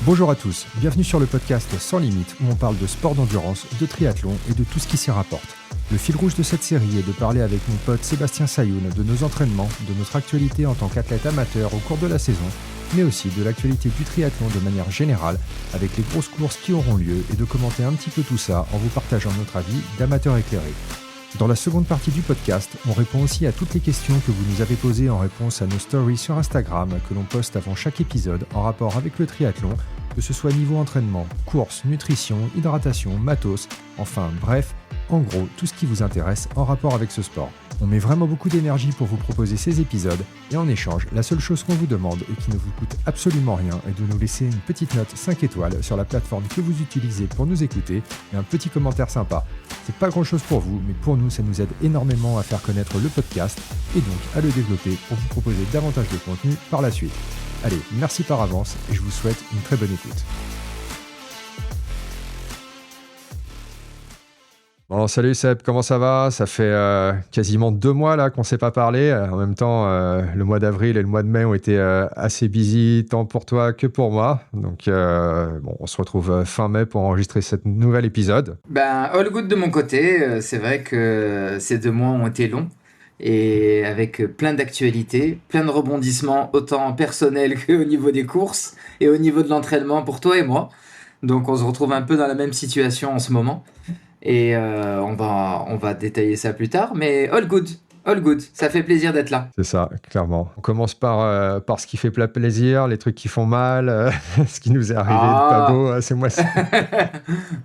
Bonjour à tous, bienvenue sur le podcast Sans Limite où on parle de sport d'endurance, de triathlon et de tout ce qui s'y rapporte. Le fil rouge de cette série est de parler avec mon pote Sébastien Sayoun de nos entraînements, de notre actualité en tant qu'athlète amateur au cours de la saison, mais aussi de l'actualité du triathlon de manière générale avec les grosses courses qui auront lieu et de commenter un petit peu tout ça en vous partageant notre avis d'amateur éclairé. Dans la seconde partie du podcast, on répond aussi à toutes les questions que vous nous avez posées en réponse à nos stories sur Instagram que l'on poste avant chaque épisode en rapport avec le triathlon, que ce soit niveau entraînement, course, nutrition, hydratation, matos, enfin bref, en gros tout ce qui vous intéresse en rapport avec ce sport. On met vraiment beaucoup d'énergie pour vous proposer ces épisodes et en échange, la seule chose qu'on vous demande et qui ne vous coûte absolument rien est de nous laisser une petite note 5 étoiles sur la plateforme que vous utilisez pour nous écouter et un petit commentaire sympa. C'est pas grand chose pour vous, mais pour nous ça nous aide énormément à faire connaître le podcast et donc à le développer pour vous proposer davantage de contenu par la suite. Allez, merci par avance et je vous souhaite une très bonne écoute. Bon, salut Seb, comment ça va ? Ça fait quasiment 2 mois là qu'on ne s'est pas parlé. En même temps, le mois d'avril et le mois de mai ont été assez busy, tant pour toi que pour moi. Donc, on se retrouve fin mai pour enregistrer cet nouvel épisode. All good de mon côté. C'est vrai que ces 2 mois ont été longs et avec plein d'actualités, plein de rebondissements, autant personnels qu'au niveau des courses et au niveau de l'entraînement pour toi et moi. Donc, on se retrouve un peu dans la même situation en ce moment. Et on va détailler ça plus tard, mais all good, ça fait plaisir d'être là. C'est ça, clairement. On commence par ce qui fait plaisir, les trucs qui font mal, ce qui nous est arrivé de pas beau, c'est moi.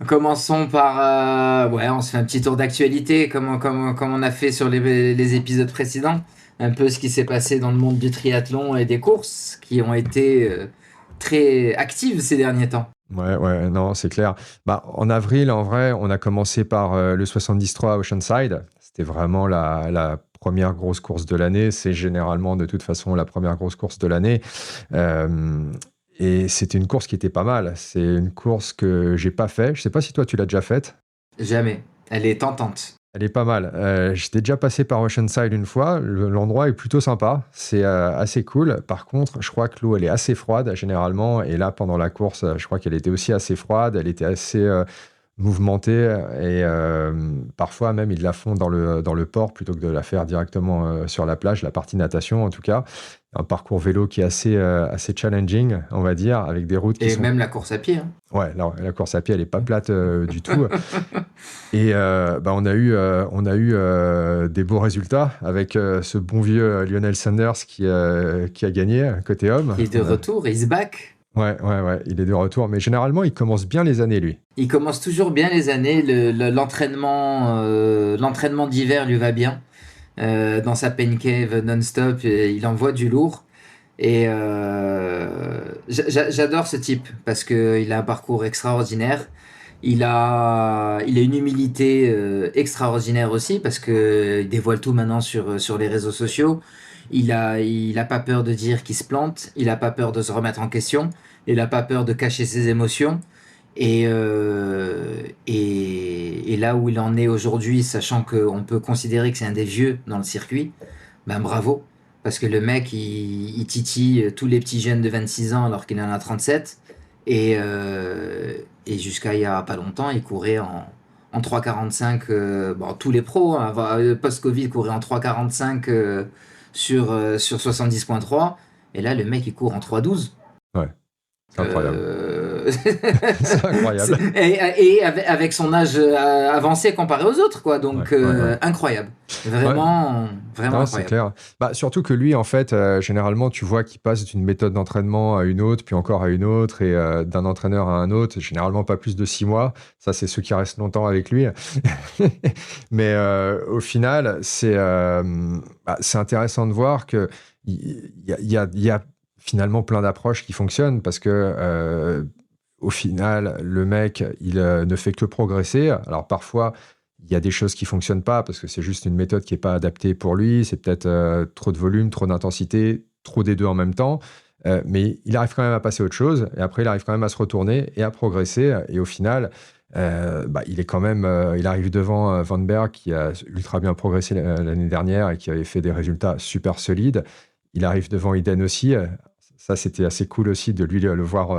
Commençons par... on se fait un petit tour d'actualité, comme on a fait sur les épisodes précédents. Un peu ce qui s'est passé dans le monde du triathlon et des courses, qui ont été très actives ces derniers temps. Ouais, non, c'est clair. En avril, en vrai, on a commencé par le 73 à Oceanside. C'était vraiment la première grosse course de l'année. C'est généralement, de toute façon, la première grosse course de l'année. Et c'était une course qui était pas mal. C'est une course que j'ai pas faite. Je sais pas si toi, tu l'as déjà faite. Jamais. Elle est tentante. Elle est pas mal. J'étais déjà passé par Oceanside une fois. L'endroit est plutôt sympa. C'est assez cool. Par contre, je crois que l'eau, elle est assez froide généralement. Et là, pendant la course, je crois qu'elle était aussi assez froide. Elle était assez mouvementée. Et parfois, même, ils la font dans le port plutôt que de la faire directement sur la plage, la partie natation en tout cas. Un parcours vélo qui est assez challenging, on va dire, avec des routes qui sont... Et même la course à pied. Hein. Ouais, la course à pied, elle n'est pas plate du tout. Et on a eu des beaux résultats avec ce bon vieux Lionel Sanders qui a gagné côté homme. Il est de retour, he's back. Ouais, il est de retour. Mais généralement, il commence bien les années, lui. Il commence toujours bien les années. L'entraînement d'hiver lui va bien. Dans sa pain cave non-stop, il envoie du lourd. Et j'adore ce type parce qu'il a un parcours extraordinaire. Il a une humilité extraordinaire aussi parce qu'il dévoile tout maintenant sur les réseaux sociaux. Il a pas peur de dire qu'il se plante. Il a pas peur de se remettre en question. Il a pas peur de cacher ses émotions. Et là où il en est aujourd'hui, sachant qu'on peut considérer que c'est un des vieux dans le circuit, bravo. Parce que le mec, il titille tous les petits jeunes de 26 ans alors qu'il en a 37. Et jusqu'à il y a pas longtemps, il courait en 3,45. Tous les pros, post-Covid, couraient en 3,45 sur 70,3. Et là, le mec, il court en 3,12. Ouais, c'est incroyable. C'est incroyable. Et avec son âge avancé comparé aux autres, quoi. Donc, incroyable. Vraiment incroyable. C'est clair. Surtout que lui, en fait, généralement, tu vois qu'il passe d'une méthode d'entraînement à une autre, puis encore à une autre, et d'un entraîneur à un autre, généralement pas plus de 6 mois. Ça, c'est ceux qui restent longtemps avec lui. Mais au final, c'est intéressant de voir qu'il y a finalement plein d'approches qui fonctionnent parce que au final, le mec, il ne fait que progresser. Alors parfois, il y a des choses qui ne fonctionnent pas parce que c'est juste une méthode qui n'est pas adaptée pour lui. C'est peut-être trop de volume, trop d'intensité, trop des deux en même temps. Mais il arrive quand même à passer à autre chose. Et après, il arrive quand même à se retourner et à progresser. Et au final, il est quand même, il arrive devant Van Berg qui a ultra bien progressé l'année dernière et qui avait fait des résultats super solides. Il arrive devant Iden aussi. Ça, c'était assez cool aussi de lui le voir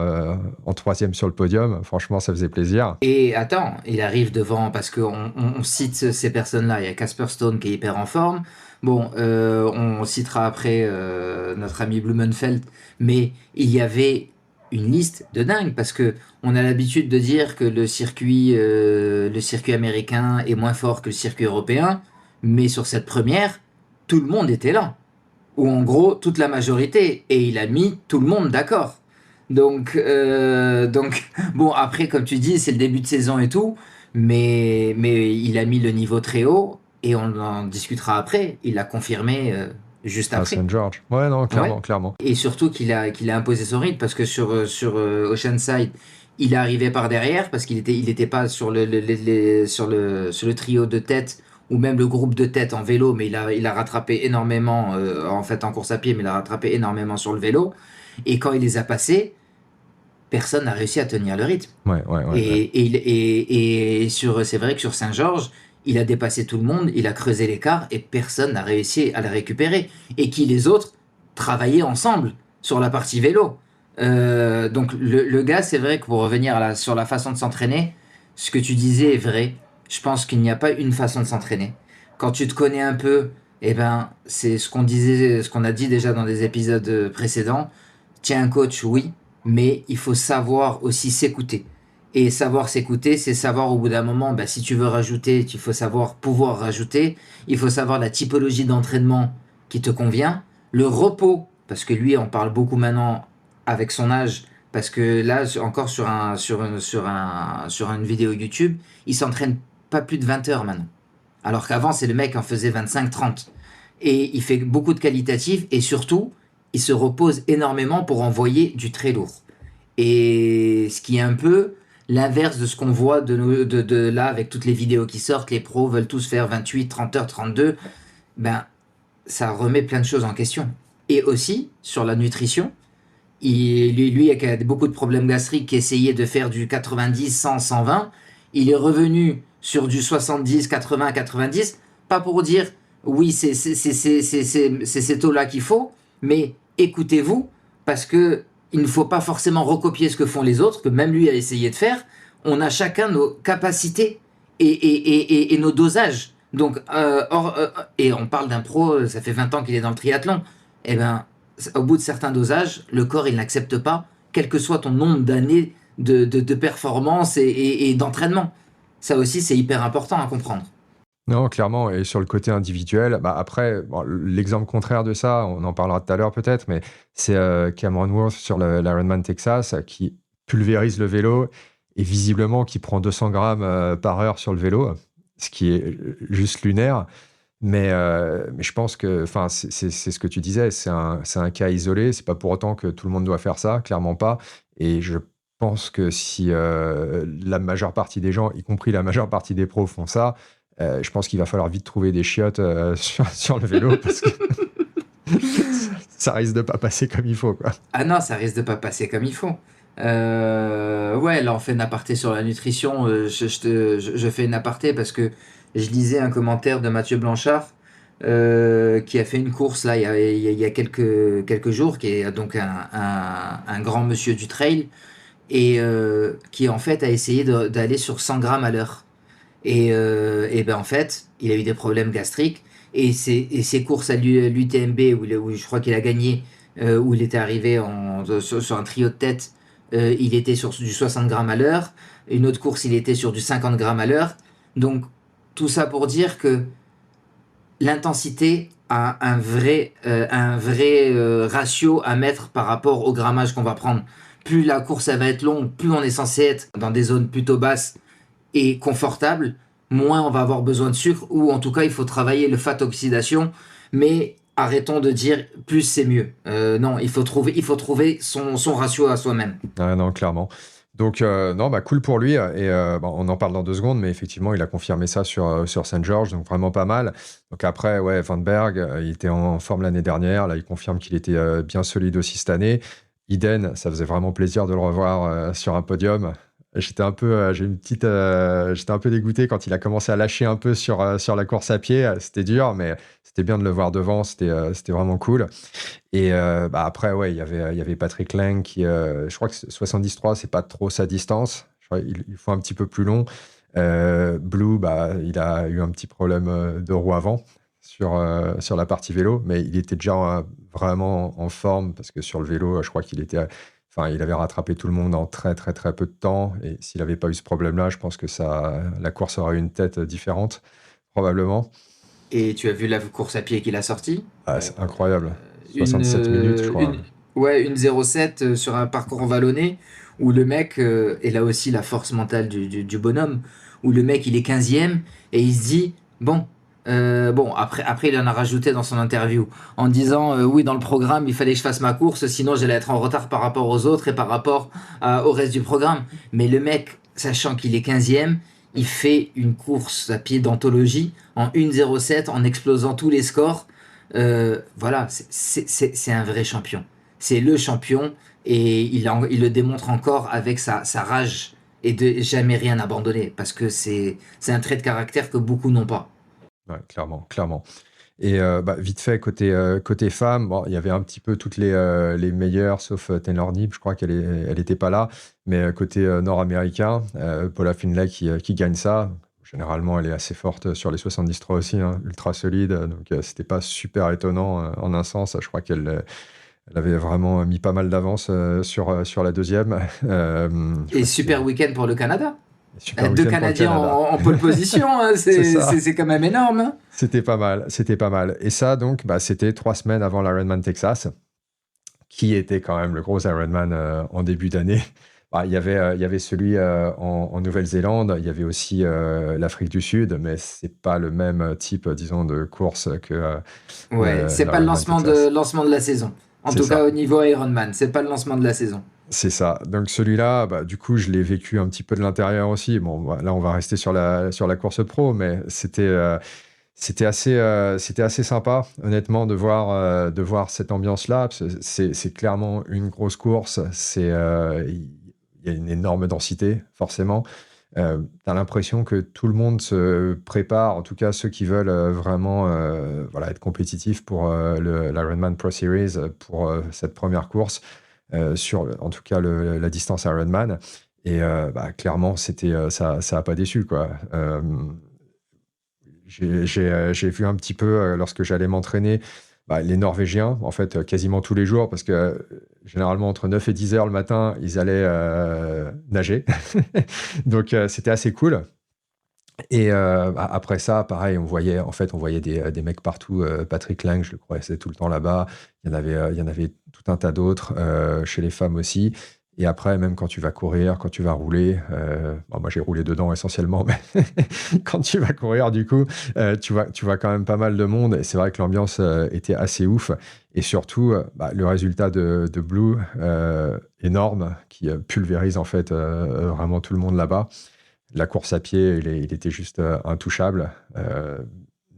en 3e sur le podium. Franchement, ça faisait plaisir. Et attends, il arrive devant, parce qu'on cite ces personnes-là. Il y a Casper Stone qui est hyper en forme. Bon, on citera après notre ami Blumenfeld, mais il y avait une liste de dingue, parce que on a l'habitude de dire que le circuit américain est moins fort que le circuit européen, mais sur cette première, tout le monde était là. Ou en gros, toute la majorité. Et il a mis tout le monde d'accord. Donc, bon, après, comme tu dis, c'est le début de saison et tout, mais il a mis le niveau très haut, et on en discutera après. Il l'a confirmé juste À après. St. George. Ouais, non, Ouais. clairement. Et surtout qu'il a imposé son rythme, parce que sur Oceanside, il est arrivé par derrière, parce qu'il était pas sur sur le trio de tête, ou même le groupe de tête en vélo, mais il a rattrapé énormément, en fait en course à pied, mais il a rattrapé énormément sur le vélo. Et quand il les a passés, personne n'a réussi à tenir le rythme. Ouais. C'est vrai que sur Saint-Georges, il a dépassé tout le monde, il a creusé l'écart, et personne n'a réussi à le récupérer. Et qui les autres travaillaient ensemble sur la partie vélo. Donc le gars, c'est vrai que pour revenir sur la façon de s'entraîner, ce que tu disais est vrai. Je pense qu'il n'y a pas une façon de s'entraîner. Quand tu te connais un peu, eh ben, c'est ce qu'on disait, ce qu'on a dit déjà dans des épisodes précédents. Tiens, un coach, oui, mais il faut savoir aussi s'écouter. Et savoir s'écouter, c'est savoir au bout d'un moment, bah, si tu veux rajouter, il faut savoir pouvoir rajouter. Il faut savoir la typologie d'entraînement qui te convient. Le repos, parce que lui, on parle beaucoup maintenant avec son âge, parce que là, encore sur une vidéo YouTube, il s'entraîne pas plus de 20 heures maintenant. Alors qu'avant, c'est le mec qui en faisait 25-30. Et il fait beaucoup de qualitatifs, et surtout, il se repose énormément pour envoyer du très lourd. Et ce qui est un peu l'inverse de ce qu'on voit de là, avec toutes les vidéos qui sortent, les pros veulent tous faire 28, 30 heures, 32. Ben, ça remet plein de choses en question. Et aussi, sur la nutrition, lui qui a beaucoup de problèmes gastriques, qui essayait de faire du 90, 100, 120, il est revenu sur du 70, 80, 90, pas pour dire oui, c'est ces taux-là qu'il faut, mais écoutez-vous, parce que il ne faut pas forcément recopier ce que font les autres, que même lui a essayé de faire. On a chacun nos capacités et nos dosages. Donc, et on parle d'un pro, ça fait 20 ans qu'il est dans le triathlon. Eh ben, au bout de certains dosages, le corps, il n'accepte pas, quel que soit ton nombre d'années de performance et d'entraînement. Ça aussi, c'est hyper important à comprendre. Non, clairement. Et sur le côté individuel, bah après, bon, l'exemple contraire de ça, on en parlera tout à l'heure peut-être, mais c'est Cameron Worth sur l'Ironman Texas qui pulvérise le vélo et visiblement qui prend 200 grammes par heure sur le vélo, ce qui est juste lunaire. Mais je pense que, enfin, c'est ce que tu disais, c'est un cas isolé. C'est pas pour autant que tout le monde doit faire ça, clairement pas. Et je pense que si la majeure partie des gens, y compris la majeure partie des pros, font ça, je pense qu'il va falloir vite trouver des chiottes sur le vélo parce que ça risque de pas passer comme il faut, quoi. Ah non, ça risque de pas passer comme il faut. Ouais, là on fait une aparté sur la nutrition. Je fais une aparté parce que je lisais un commentaire de Mathieu Blanchard qui a fait une course là il y a quelques jours, qui est donc un grand monsieur du trail, et qui en fait a essayé d'aller sur 100 grammes à l'heure. Et ben en fait, il a eu des problèmes gastriques, et ses courses à l'UTMB où je crois qu'il a gagné, où il était arrivé sur un trio de tête, il était sur du 60 grammes à l'heure. Une autre course, il était sur du 50 grammes à l'heure. Donc tout ça pour dire que l'intensité a un vrai ratio à mettre par rapport au grammage qu'on va prendre. Plus la course elle va être longue, plus on est censé être dans des zones plutôt basses et confortables, moins on va avoir besoin de sucre, ou en tout cas il faut travailler le fat oxydation, mais arrêtons de dire plus c'est mieux. Non, il faut trouver son ratio à soi-même. Ah non, clairement. Donc, non, bah, cool pour lui. Et bon, on en parle dans 2 secondes, mais effectivement, il a confirmé ça sur St. George, donc vraiment pas mal. Donc après, ouais, Van Berg, il était en forme l'année dernière. Là, il confirme qu'il était bien solide aussi cette année. Iden, ça faisait vraiment plaisir de le revoir sur un podium. J'étais un peu dégoûté quand il a commencé à lâcher un peu sur la course à pied. C'était dur, mais c'était bien de le voir devant. C'était vraiment cool. Et après, ouais, il y avait Patrick Lang qui, je crois que 73, c'est pas trop sa distance. Je crois il faut un petit peu plus long. Blue, il a eu un petit problème de roue avant sur la partie vélo, mais il était déjà vraiment en forme parce que sur le vélo, je crois enfin, il avait rattrapé tout le monde en très très très peu de temps. Et s'il n'avait pas eu ce problème-là, je pense que la course aurait eu une tête différente, probablement. Et tu as vu la course à pied qu'il a sortie? Ah, c'est incroyable. Une, 67 minutes, je crois. ouais, une 0,7 sur un parcours vallonné où le mec, et là aussi la force mentale du bonhomme, où le mec il est 15e et il se dit, bon, après il en a rajouté dans son interview en disant, oui, dans le programme il fallait que je fasse ma course, sinon j'allais être en retard par rapport aux autres et par rapport au reste du programme. Mais le mec, sachant qu'il est 15e, il fait une course à pied d'anthologie en 1,07 en explosant tous les scores. Voilà, c'est un vrai champion. C'est le champion et il le démontre encore avec sa rage et de jamais rien abandonner parce que c'est un trait de caractère que beaucoup n'ont pas. Ouais, clairement, clairement. Et vite fait, côté femme, bon, il y avait un petit peu toutes les meilleures, sauf Taylor Knibb, je crois elle était pas là. Mais côté nord-américain, Paula Findlay qui gagne ça. Généralement, elle est assez forte sur les 73 aussi, hein, ultra solide. Donc, c'était pas super étonnant en un sens. Je crois elle avait vraiment mis pas mal d'avance sur la deuxième. Je Et crois que super week-end pour le Canada. super Deux week-end pour le Canadiens Canada. en pole position, hein, C'est ça. c'est quand même énorme, hein. C'était pas mal, c'était pas mal. Et ça, donc, c'était 3 semaines avant l'Ironman Texas, qui était quand même le gros Ironman en début d'année. Il y avait celui en Nouvelle-Zélande, il y avait aussi l'Afrique du Sud, mais c'est pas le même type, disons, de course que Ouais, c'est pas le l'Ironman Texas. lancement de la saison. En C'est tout cas, ça, au niveau Ironman, c'est pas le lancement de la saison. c'est ça. Donc celui-là, du coup, je l'ai vécu un petit peu de l'intérieur aussi. Bon, là, on va rester sur la course pro, mais c'était assez sympa, honnêtement, de voir cette ambiance-là. C'est clairement une grosse course. Il y a une énorme densité, forcément. Tu as l'impression que tout le monde se prépare, en tout cas ceux qui veulent vraiment voilà, être compétitifs pour l'Ironman Pro Series, pour cette première course, en tout cas la distance Ironman. Et clairement, ça n'a pas déçu, quoi. J'ai vu un petit peu lorsque j'allais m'entraîner, les Norvégiens, en fait, quasiment tous les jours, parce que généralement entre 9 et 10 heures le matin, ils allaient nager. Donc, c'était assez cool. Et après ça, pareil, on voyait des mecs partout. Patrick Lang, je le croisais tout le temps là-bas. Il y en avait tout un tas d'autres, chez les femmes aussi. Et après, même quand tu vas courir, quand tu vas rouler, moi j'ai roulé dedans essentiellement, mais quand tu vas courir, du coup, tu vois quand même pas mal de monde. Et c'est vrai que l'ambiance était assez ouf. Et surtout, le résultat de Blue, énorme, qui pulvérise en fait vraiment tout le monde là-bas. La course à pied, il était juste intouchable.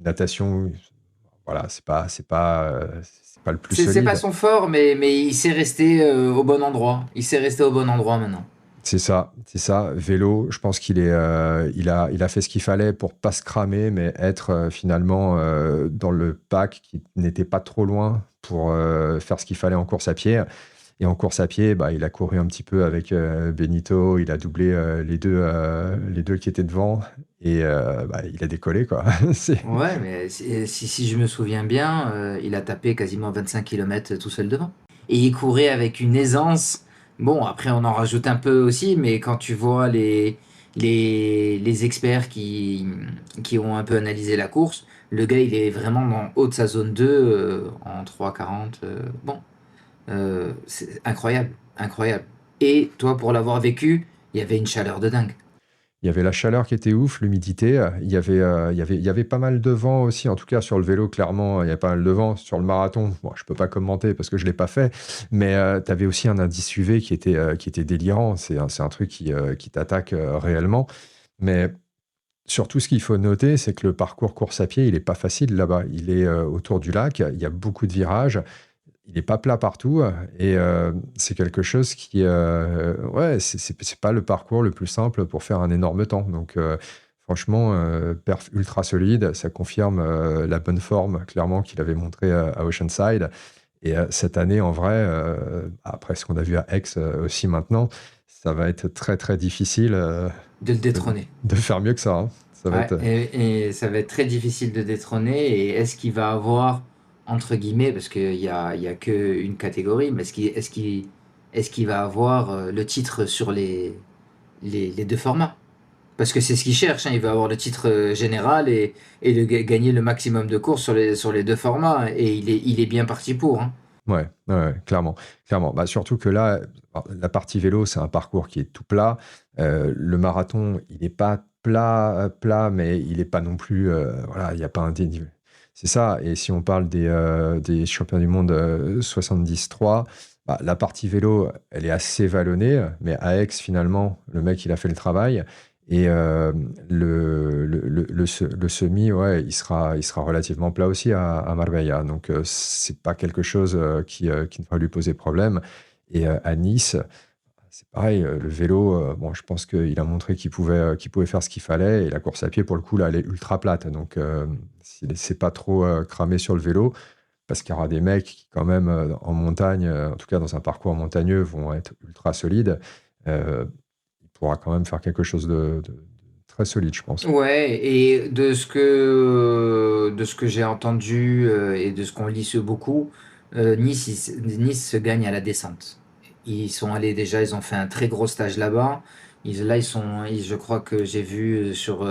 Natation, voilà, c'est pas le plus C'est pas solide. son fort, mais il s'est resté au bon endroit. Il s'est resté au bon endroit maintenant. C'est ça, c'est ça. Vélo, je pense il a fait ce qu'il fallait pour pas se cramer, mais être finalement dans le pack qui n'était pas trop loin pour faire ce qu'il fallait en course à pied. Et en course à pied, il a couru un petit peu avec Benito, il a doublé les deux qui étaient devant et il a décollé, quoi. C'est... Ouais, mais si je me souviens bien, il a tapé quasiment 25 km tout seul devant. Et il courait avec une aisance. Bon, après, on en rajoute un peu aussi, mais quand tu vois les experts qui ont un peu analysé la course, le gars, il est vraiment dans haut de sa zone 2 en 3,40. Bon, c'est incroyable, incroyable. Et toi, pour l'avoir vécu, il y avait une chaleur de dingue. Il y avait la chaleur qui était ouf, l'humidité. Il y avait pas mal de vent aussi. En tout cas, sur le vélo, clairement, il y a pas mal de vent. Sur le marathon, bon, je peux pas commenter parce que je l'ai pas fait. Mais tu avais aussi un indice UV qui était délirant. C'est un truc qui t'attaque réellement. Mais surtout, ce qu'il faut noter, c'est que le parcours course à pied, il est pas facile là-bas. Il est autour du lac. Il y a beaucoup de virages. il n'est pas plat partout et c'est quelque chose qui, ouais, c'est pas le parcours le plus simple pour faire un énorme temps. Donc, franchement, perf ultra solide, ça confirme la bonne forme clairement qu'il avait montré à Oceanside. Et cette année, en vrai, après ce qu'on a vu à Aix aussi maintenant, ça va être très très difficile De le de, détrôner. de faire mieux que ça, hein. Ça va Ouais, être. et ça va être très difficile de détrôner. Et est-ce qu'il va avoir, entre guillemets, parce qu'il y a que une catégorie, mais est-ce qu'il va avoir le titre sur les deux formats? Parce que c'est ce qu'il cherche, hein. Il veut avoir le titre général et gagner le maximum de courses sur les deux formats. Et il est bien parti pour, hein. Ouais, ouais, ouais, clairement, clairement. Bah, surtout que là, la partie vélo, c'est un parcours qui est tout plat. Le marathon, il n'est pas plat, plat, mais il n'est pas non plus. Voilà, il n'y a pas un dénivelé. C'est ça. Et si on parle des champions du monde 73, bah, la partie vélo, elle est assez vallonnée, mais à Aix, finalement, le mec, il a fait le travail. Et le semi, ouais, il sera relativement plat aussi à Marbella. Donc, c'est pas quelque chose qui ne va lui poser problème. Et à Nice, c'est pareil, le vélo, bon, je pense qu'il a montré qu'il pouvait faire ce qu'il fallait. Et la course à pied, pour le coup, là, elle est ultra plate. Donc, c'est pas trop cramé sur le vélo, parce qu'il y aura des mecs qui, quand même, en montagne, en tout cas dans un parcours montagneux, vont être ultra solides. Il pourra quand même faire quelque chose de très solide, je pense. Ouais, et de ce que j'ai entendu et de ce qu'on lit beaucoup, Nice se gagne à la descente. Ils sont allés déjà, ils ont fait un très gros stage là-bas. Là, je crois que j'ai vu sur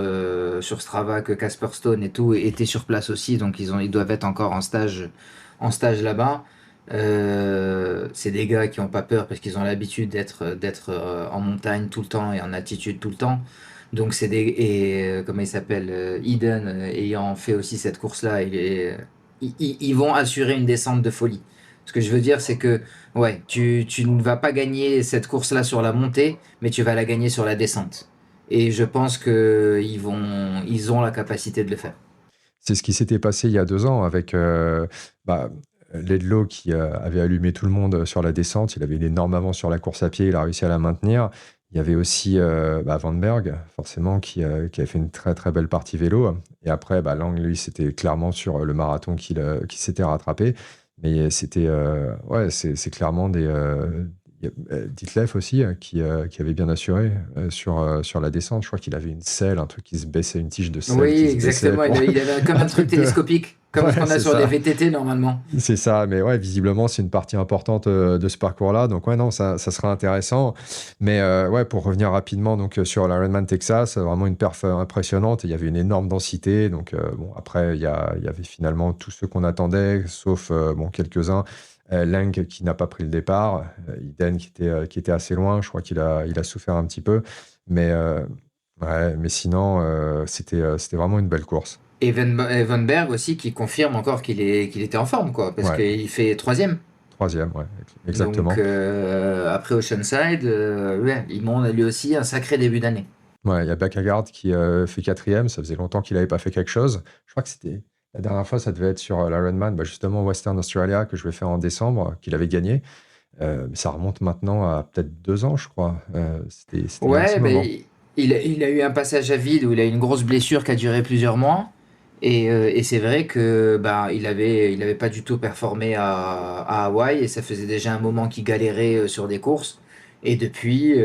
Strava que Casper Stone et tout étaient sur place aussi, donc ils doivent être encore en stage là-bas. C'est des gars qui ont pas peur parce qu'ils ont l'habitude d'être en montagne tout le temps et en altitude tout le temps. Donc comment il s'appelle, Eden, ayant fait aussi cette course-là, ils vont assurer une descente de folie. Ce que je veux dire, c'est que ouais, tu ne vas pas gagner cette course-là sur la montée, mais tu vas la gagner sur la descente. Et je pense que ils ont la capacité de le faire. C'est ce qui s'était passé il y a 2 ans avec bah, Ledlow qui avait allumé tout le monde sur la descente. Il avait une énorme avance sur la course à pied, il a réussi à la maintenir. Il y avait aussi Van Berg, forcément, qui avait fait une très très belle partie vélo. Et après, Lang, lui, c'était clairement sur le marathon qui s'était rattrapé. Mais c'était, ouais, c'est clairement il y a, Ditlev aussi, qui avait bien assuré sur la descente. Je crois qu'il avait une selle, un truc qui se baissait, une tige de selle Oui, qui se baissait exactement. Il, pour il avait comme un un truc truc de. télescopique, comme ce Ouais, qu'on a c'est sur les ça. VTT normalement. C'est ça. Mais ouais, visiblement, c'est une partie importante de ce parcours-là. Donc, ouais, non, ça sera intéressant. Mais ouais, pour revenir rapidement donc, sur l'Ironman Texas, vraiment une perf impressionnante. Il y avait une énorme densité. Donc, bon, après, il y avait finalement tous ceux qu'on attendait, sauf bon, quelques-uns. Lang qui n'a pas pris le départ, Iden qui était assez loin, je crois qu'il a souffert un petit peu, mais, ouais, mais sinon c'était vraiment une belle course. Et Van Berg aussi qui confirme encore qu'il était en forme, quoi, parce Ouais, qu'il fait troisième. troisième, ouais, Donc exactement. après Oceanside, ouais, il montre lui aussi un sacré début d'année. Ouais, il y a Bakagard qui fait quatrième, ça faisait longtemps qu'il n'avait pas fait quelque chose. Je crois que c'était la dernière fois, ça devait être sur l'Ironman, justement Western Australia, que je vais faire en décembre, qu'il avait gagné. Mais ça remonte maintenant à peut-être 2 ans, je crois. C'était il y a un petit Ouais, ben, moment. il a eu un passage à vide où il a eu une grosse blessure qui a duré plusieurs mois. Et c'est vrai que il avait pas du tout performé à Hawaï et ça faisait déjà un moment qu'il galérait sur des courses. Et depuis,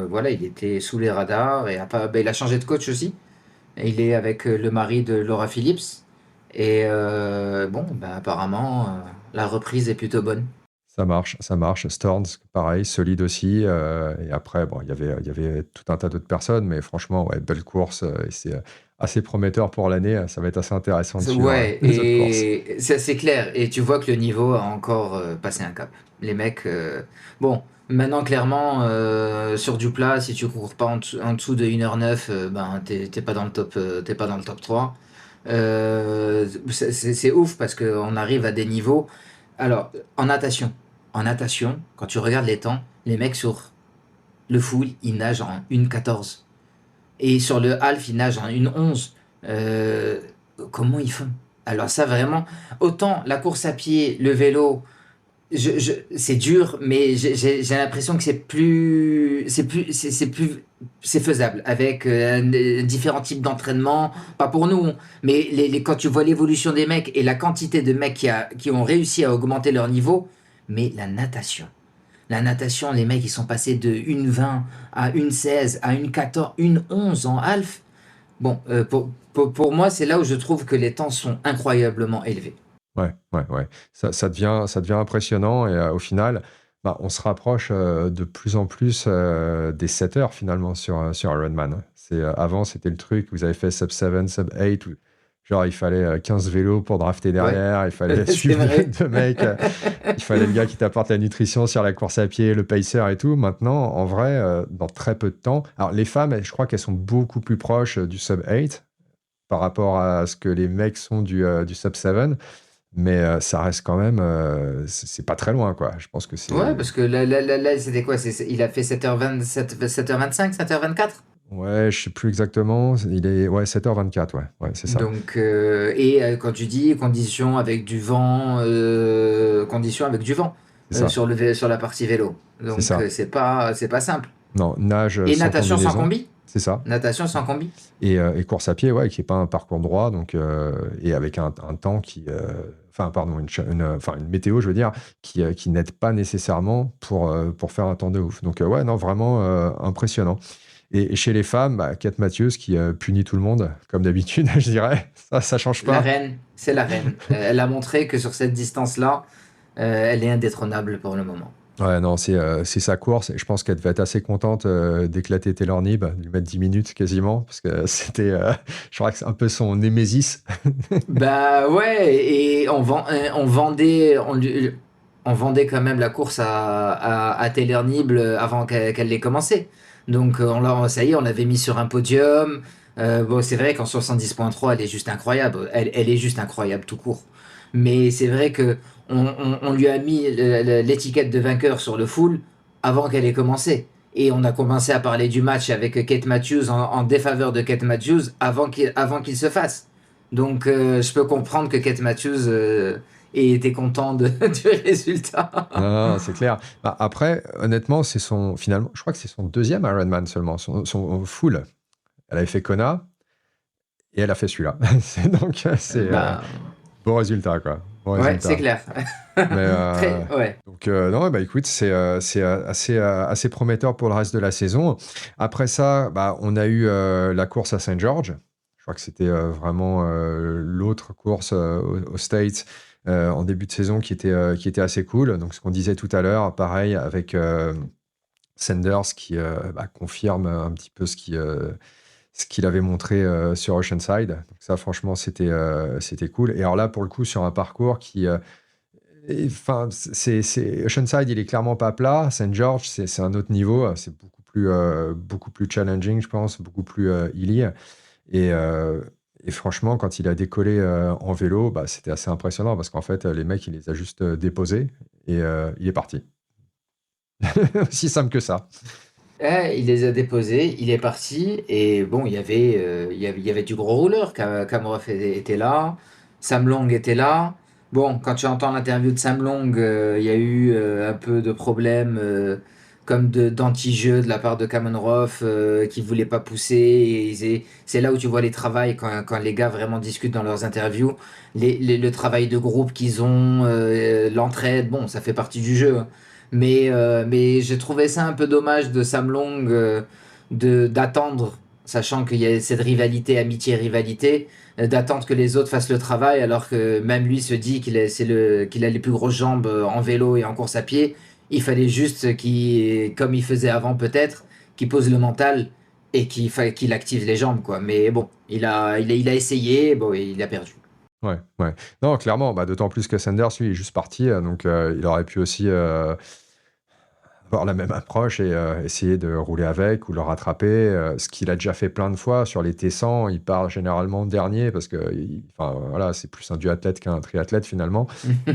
voilà, il était sous les radars et il a changé de coach aussi. Et il est avec le mari de Laura Phillips. Et bon, apparemment, la reprise est plutôt bonne. Ça marche, ça marche. Stearns, pareil, solide aussi. Et après, bon, il y avait tout un tas d'autres personnes, mais franchement, ouais, belle course. Et c'est assez prometteur pour l'année. Ça va être assez intéressant de suivre Ouais, les autres courses. et c'est clair. Et tu vois que le niveau a encore passé un cap. Les mecs, bon, maintenant clairement, sur du plat, si tu cours pas en dessous de 1h09, t'es pas dans le top, t'es pas dans le top 3. C'est ouf parce qu'on arrive à des niveaux. Alors, en natation, quand tu regardes les temps, les mecs sur le full, ils nagent en 1,14. Et sur le half, ils nagent en 1,11. Comment ils font? Alors ça vraiment, autant la course à pied, le vélo, c'est dur, mais j'ai l'impression que c'est faisable avec différents types d'entraînement. Pas pour nous, hein, mais quand tu vois l'évolution des mecs et la quantité de mecs qui ont réussi à augmenter leur niveau, mais la natation, les mecs ils sont passés de 1,20 à 1,16 à 1,14, 1,11 en half. Bon, pour moi, c'est là où je trouve que les temps sont incroyablement élevés. Ouais, ouais, ouais. Ça devient impressionnant et au final, bah, on se rapproche de plus en plus des 7 heures finalement sur Ironman. Avant, c'était le truc, vous avez fait sub 7, sub 8, genre il fallait 15 vélos pour drafter Ouais, derrière, il fallait c'est suivre vrai. deux mecs, il fallait le gars qui t'apporte la nutrition sur la course à pied, le pacer et tout. Maintenant, en vrai, dans très peu de temps, alors les femmes, je crois qu'elles sont beaucoup plus proches du sub 8 par rapport à ce que les mecs sont du sub 7. Mais ça reste quand même, c'est pas très loin, quoi. Je pense que Ouais, c'est. parce que là, c'était quoi? Il a fait 7h20, 7h25, 7h24? Ouais, je sais plus exactement. Il est, ouais, 7h24, ouais, ouais, c'est ça. Donc, quand tu dis conditions avec du vent, conditions avec du vent C'est ça, sur la partie vélo. c'est Donc, ça. c'est pas simple. Non, nage Et sans natation sans combinaison, combi? c'est ça. Natation sans combi? Et course à pied, ouais, qui est pas un parcours droit, donc, et avec un temps qui. Enfin, pardon, enfin, une météo, je veux dire, qui n'aide pas nécessairement pour faire un temps de ouf. Donc, ouais, non, vraiment impressionnant. Et chez les femmes, bah, Kate Matthews qui punit tout le monde, comme d'habitude, je dirais. Ça change La pas. reine, c'est la reine. Elle a montré que sur cette distance-là, elle est indétrônable pour le moment. Ouais, non, c'est sa course. Et je pense qu'elle devait être assez contente d'éclater Taylor Knibb, de lui mettre 10 minutes quasiment, parce que c'était, je crois que c'est un peu son némésis. Bah ouais, et on vendait quand même la course à Taylor Nible avant qu'elle l'ait commencé. Donc ça y est, on l'avait mis sur un podium. Bon, c'est vrai qu'en 70,3, elle est juste incroyable. Elle est juste incroyable tout court. Mais c'est vrai que on lui a mis l'étiquette de vainqueur sur le full avant qu'elle ait commencé. Et on a commencé à parler du match avec Kate Matthews en défaveur de Kate Matthews avant qu'il se fasse. Donc, je peux comprendre que Kate Matthews ait été content du résultat. Non, non, c'est clair. Bah, après, honnêtement, finalement, je crois que c'est son deuxième Ironman seulement, son full. Elle avait fait Kona et elle a fait celui-là. C'est Bah, beau résultat, quoi. Bon ouais, c'est résultat. clair. Mais Ouais. donc non, bah écoute, c'est assez prometteur pour le reste de la saison. Après ça, bah, on a eu la course à Saint George. Je crois que c'était vraiment l'autre course aux States en début de saison qui était assez cool. Donc ce qu'on disait tout à l'heure, pareil avec Sanders qui bah, confirme un petit peu ce qu'il avait montré sur Oceanside. Donc ça, franchement, c'était cool. Et alors là, pour le coup, sur un parcours qui enfin, Oceanside, il est clairement pas plat. Saint George, c'est un autre niveau. C'est beaucoup plus challenging, je pense, beaucoup plus hilly. Et, euh, et franchement, quand il a décollé en vélo, bah, c'était assez impressionnant parce qu'en fait, les mecs, il les a juste déposés et il est parti. Aussi simple que ça. Il les a déposés, il est parti, et bon, il y avait du gros rouleur. Kamrov était là, Sam Long était là. Bon, quand tu entends l'interview de Sam Long, il y a eu un peu de problèmes, comme d'anti-jeu de la part de Kamenroth, qui voulait pas pousser. C'est là où tu vois les travails, quand les gars vraiment discutent dans leurs interviews, le travail de groupe qu'ils ont, l'entraide, bon, ça fait partie du jeu, hein. Mais j'ai trouvé ça un peu dommage de Sam Long, d'attendre, sachant qu'il y a cette rivalité, amitié-rivalité, d'attendre que les autres fassent le travail, alors que même lui se dit qu'il a les plus grosses jambes en vélo et en course à pied. Il fallait juste comme il faisait avant peut-être, qu'il pose le mental et qu'il active les jambes, quoi. Mais bon, il a essayé, bon, et il a perdu. Ouais, ouais. Non, clairement, bah, d'autant plus que Sanders, lui, est juste parti. Donc, il aurait pu aussi avoir la même approche et essayer de rouler avec ou le rattraper. Ce qu'il a déjà fait plein de fois sur les T100, il part généralement dernier parce que enfin, voilà, c'est plus un duathlète qu'un triathlète finalement,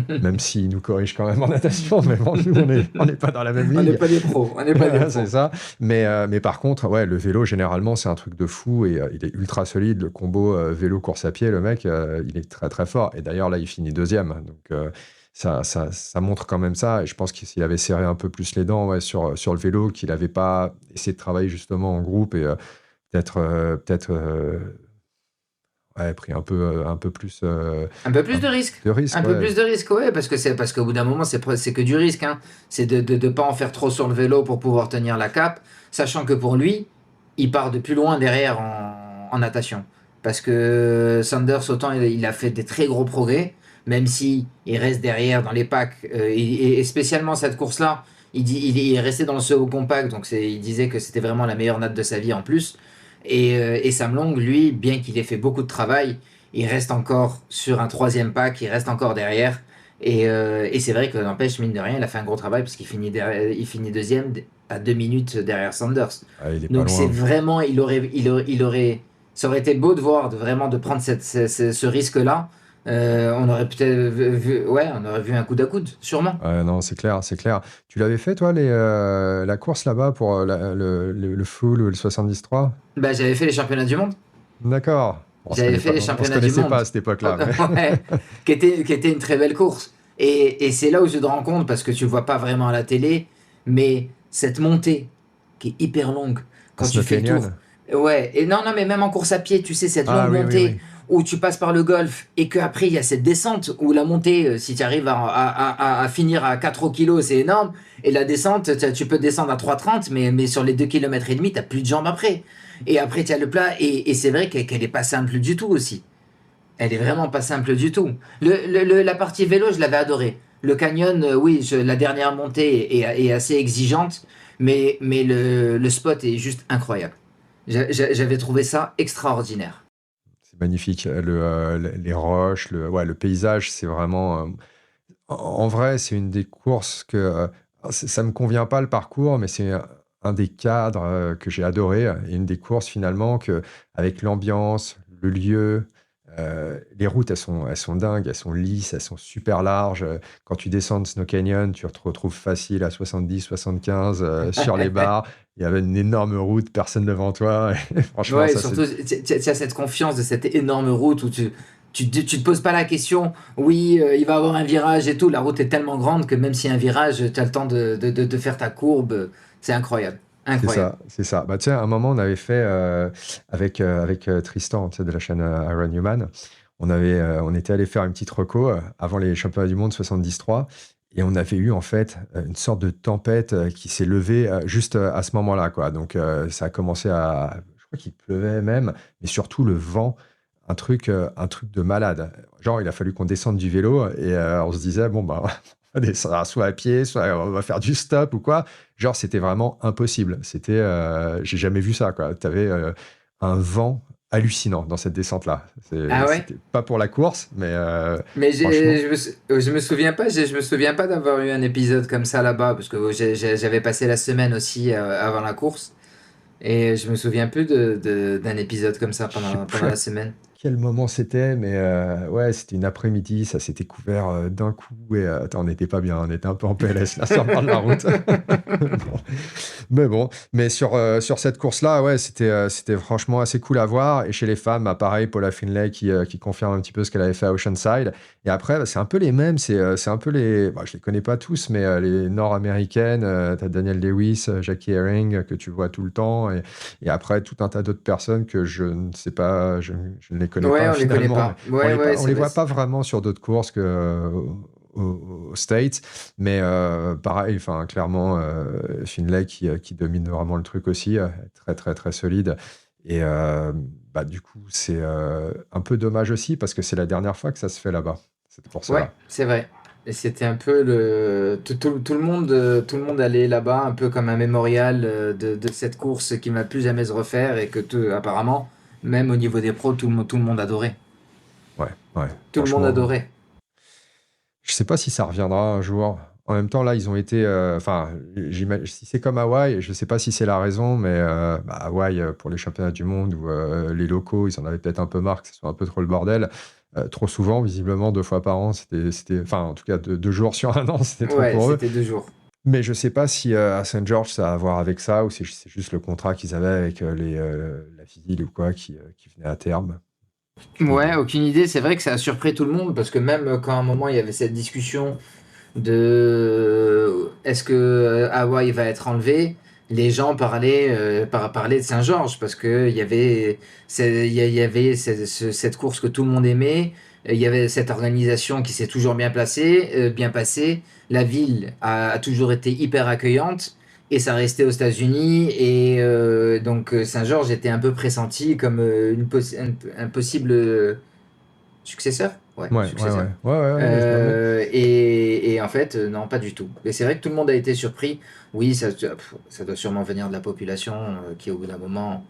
même s'il nous corrige quand même en natation, mais bon, nous, on n'est pas dans la même On n'est ligue. pas des pros, on n'est pas des C'est pros. ça. Mais par contre, ouais, le vélo, généralement, c'est un truc de fou et il est ultra solide. Le combo vélo-course à pied, le mec, il est très, très fort. Et d'ailleurs, là, il finit deuxième. Donc, ça montre quand même ça. Et je pense que s'il avait serré un peu plus les dents ouais, sur le vélo, qu'il n'avait pas essayé de travailler justement en groupe et peut-être ouais, pris un peu plus Un peu plus un- de risques. de Un risque, peu ouais. plus de risques, ouais, parce qu'au bout d'un moment, c'est que du risque, hein. C'est de pas en faire trop sur le vélo pour pouvoir tenir la cape, sachant que pour lui, il part de plus loin derrière en natation. Parce que Sanders, autant il a fait des très gros progrès, même si il reste derrière dans les packs, et spécialement cette course-là, il est resté dans le second pack, donc il disait que c'était vraiment la meilleure natte de sa vie en plus. Et Sam Long, lui, bien qu'il ait fait beaucoup de travail, il reste encore sur un troisième pack, il reste encore derrière. Et c'est vrai que n'empêche, mine de rien, il a fait un gros travail parce qu'il finit, il finit deuxième à 2 minutes derrière Sanders. Ah, il est pas Donc c'est loin. vraiment, ça aurait été beau de voir de prendre ce risque-là. On aurait peut-être ouais, on aurait vu un coude à coude, sûrement. Ouais, non, c'est clair, c'est clair. Tu l'avais fait, toi, la course là-bas pour le full ou le 73? Bah, j'avais fait les championnats du monde. D'accord. On se J'avais connaît fait pas, les on se championnats du connaissait pas monde. à cette époque-là. Mais... Ouais, qui était une très belle course. Et c'est là où je te rends compte, parce que tu le vois pas vraiment à la télé, mais cette montée qui est hyper longue, Le quand tu Snow fais le tour. Canyon? Ouais, et non, non, mais même en course à pied, tu sais, cette Ah longue oui, oui, montée oui. où tu passes par le golf et qu'après il y a cette descente où la montée, si tu arrives à finir à 4 kilos, c'est énorme. Et la descente, tu peux descendre à 3,30, mais sur les 2 km et demi, tu plus de jambes après. Et après, tu as le plat, et c'est vrai qu'elle est pas simple du tout aussi. Elle est vraiment pas simple du tout. La partie vélo, je l'avais adoré. Le canyon, oui, la dernière montée est assez exigeante, mais le spot est juste incroyable. J'avais trouvé ça extraordinaire. C'est magnifique. Les roches, ouais, le paysage, c'est vraiment. En vrai, c'est une des courses que. Ça me convient pas le parcours, mais c'est un des cadres que j'ai adoré. Et une des courses finalement que, avec l'ambiance, le lieu. Les routes, elles sont dingues, elles sont lisses, elles sont super larges. Quand tu descends de Snow Canyon, tu te retrouves facile à 70, 75 sur les barres. Il y avait une énorme route, personne devant toi. Et franchement, Ouais, et ça, c'est surtout, tu as cette confiance de cette énorme route où tu te poses pas la question, oui, il va avoir un virage et tout. La route est tellement grande que même s'il y a un virage, tu as le temps de faire ta courbe. C'est incroyable. c'est Incroyable. ça, c'est ça. Bah, tiens, à un moment, on avait fait avec Tristan, tu sais, de la chaîne Iron Human, on était allé faire une petite reco avant les championnats du monde 73 et on avait eu en fait une sorte de tempête qui s'est levée juste à ce moment-là, quoi. Donc ça a commencé je crois qu'il pleuvait même, mais surtout le vent, un truc de malade. Genre, il a fallu qu'on descende du vélo et on se disait, bon, bah, on va descendre soit à pied, soit on va faire du stop ou quoi. Genre, c'était vraiment impossible. J'ai jamais vu ça, quoi. Tu avais un vent hallucinant dans cette descente-là. Ah ouais? C'était pas pour la course, mais Mais franchement, je me souviens pas, je me souviens pas d'avoir eu un épisode comme ça là-bas, parce que j'avais passé la semaine aussi avant la course, et je me souviens plus d'un épisode comme ça je sais pendant plus la semaine. quel moment c'était, mais ouais, c'était une après-midi, ça s'était couvert d'un coup et attends, on n'était pas bien, on était un peu en PLS là sur le bord de la route. Bon. Mais bon, mais sur cette course-là, ouais, c'était franchement assez cool à voir. Et chez les femmes, bah, pareil, Paula Finlay qui confirme un petit peu ce qu'elle avait fait à Oceanside. Et après, bah, c'est un peu les mêmes, c'est un peu les, bah, je les connais pas tous, mais les nord-américaines, t'as Danielle Lewis, Jackie Herring que tu vois tout le temps, et après tout un tas d'autres personnes que je ne sais pas, je ne les connais Ouais, pas on les connaît finalement, mais pas. Ouais, ouais, on c'est les vrai. voit pas vraiment sur d'autres courses que aux States. Mais pareil, enfin, clairement, Finlay qui domine vraiment le truc aussi, très très très solide. Et bah, du coup, c'est un peu dommage aussi parce que c'est la dernière fois que ça se fait là-bas, cette Ouais, course-là. c'est vrai. Et c'était un peu tout le monde allait là-bas, un peu comme un mémorial de cette course qui ne va plus jamais se refaire et que apparemment, même au niveau des pros, tout le monde adorait. Ouais, ouais, Tout le monde franchement. adorait. Je sais pas si ça reviendra un jour. En même temps, là, ils ont été. Enfin, si c'est comme Hawaï, je ne sais pas si c'est la raison, mais Hawaï, pour les championnats du monde, où les locaux, ils en avaient peut-être un peu marre que ce soit un peu trop le bordel. Trop souvent, visiblement, 2 fois par an, enfin, en tout cas, 2 jours sur un an, c'était trop Ouais, pour eux. c'était 2 jours. Mais je ne sais pas si à Saint George, ça a à voir avec ça, ou c'est juste le contrat qu'ils avaient avec la ville ou quoi, qui venait à terme. Aucune idée. Ouais, aucune idée. C'est vrai que ça a surpris tout le monde parce que même quand à un moment il y avait cette discussion de est-ce que Hawaï va être enlevé, les gens parlaient de Saint-Georges parce que il y avait cette course que tout le monde aimait, il y avait cette organisation qui s'est toujours bien passée, la ville a toujours été hyper accueillante et ça restait aux États-Unis et donc Saint-Georges était un peu pressenti comme un possible successeur, ouais, Ouais, ouais, successeur. ouais. Ouais, ouais, ouais, mais Et en fait, non, pas du tout. Et c'est vrai que tout le monde a été surpris. Oui, ça doit sûrement venir de la population qui, au bout d'un moment,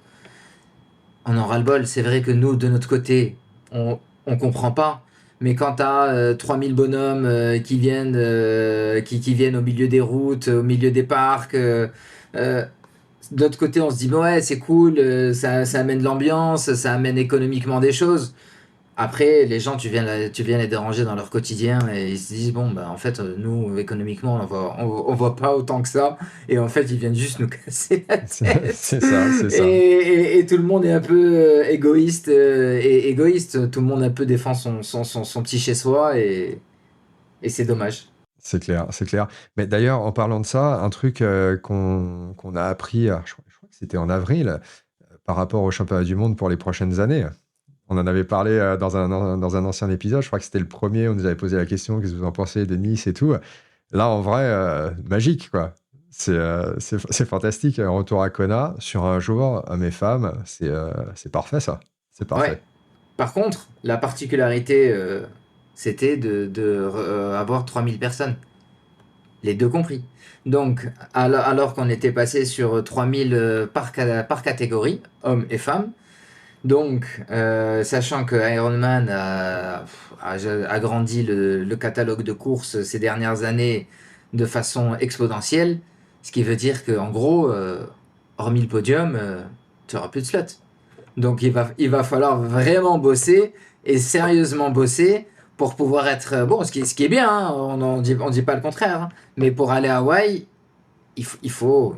en ras le bol. C'est vrai que nous, de notre côté, on comprend pas. Mais quand tu as 3000 bonhommes qui viennent au milieu des routes, au milieu des parcs, euh, de l'autre côté, on se dit, ouais, c'est cool, ça amène de l'ambiance, ça amène économiquement des choses. Après, les gens, tu viens les déranger dans leur quotidien et ils se disent, bon, bah, en fait, nous, économiquement, on voit pas autant que ça. Et en fait, ils viennent juste nous casser la tête. c'est ça, c'est ça. Et tout le monde est un peu égoïste et égoïste. Tout le monde un peu défend son petit chez-soi et c'est dommage. C'est clair, c'est clair. Mais d'ailleurs, en parlant de ça, un truc qu'on a appris, je crois que c'était en avril, par rapport au championnat du monde pour les prochaines années. On en avait parlé dans un ancien épisode. Je crois que c'était le premier. On nous avait posé la question, qu'est-ce que vous en pensez de Nice et tout. Là, en vrai, magique, quoi. C'est fantastique. Un retour à Kona sur un jour, hommes et femmes, c'est parfait, ça. C'est Ouais. parfait. Par contre, la particularité, c'était avoir 3000 personnes. Les deux compris. Donc, alors qu'on était passé sur 3000 par catégorie, hommes et femmes, donc, sachant que Ironman a grandi le catalogue de courses ces dernières années de façon exponentielle, ce qui veut dire qu'en gros, hormis le podium, tu n'auras plus de slots. Donc il va falloir vraiment bosser et sérieusement bosser pour pouvoir être bon, ce qui est bien, hein, on dit pas le contraire, hein, mais pour aller à Hawaï, il faut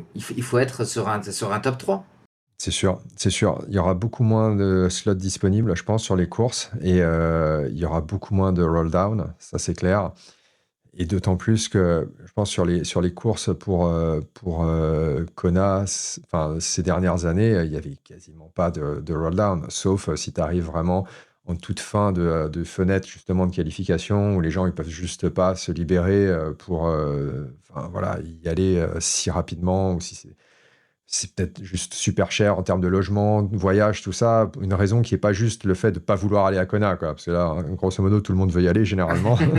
être sur un top 3. C'est sûr, c'est sûr. Il y aura beaucoup moins de slots disponibles, je pense, sur les courses. Et il y aura beaucoup moins de roll-down, ça c'est clair. Et d'autant plus que, je pense, sur les courses pour Kona, enfin, ces dernières années, il n'y avait quasiment pas de roll-down, sauf si tu arrives vraiment en toute fin de fenêtre, justement, de qualification, où les gens, ils peuvent juste pas se libérer pour enfin, voilà, y aller si rapidement, ou si c'est peut-être juste super cher en termes de logement, de voyage, tout ça. Une raison qui n'est pas juste le fait de ne pas vouloir aller à Kona, quoi. Parce que là, grosso modo, tout le monde veut y aller, généralement. Donc,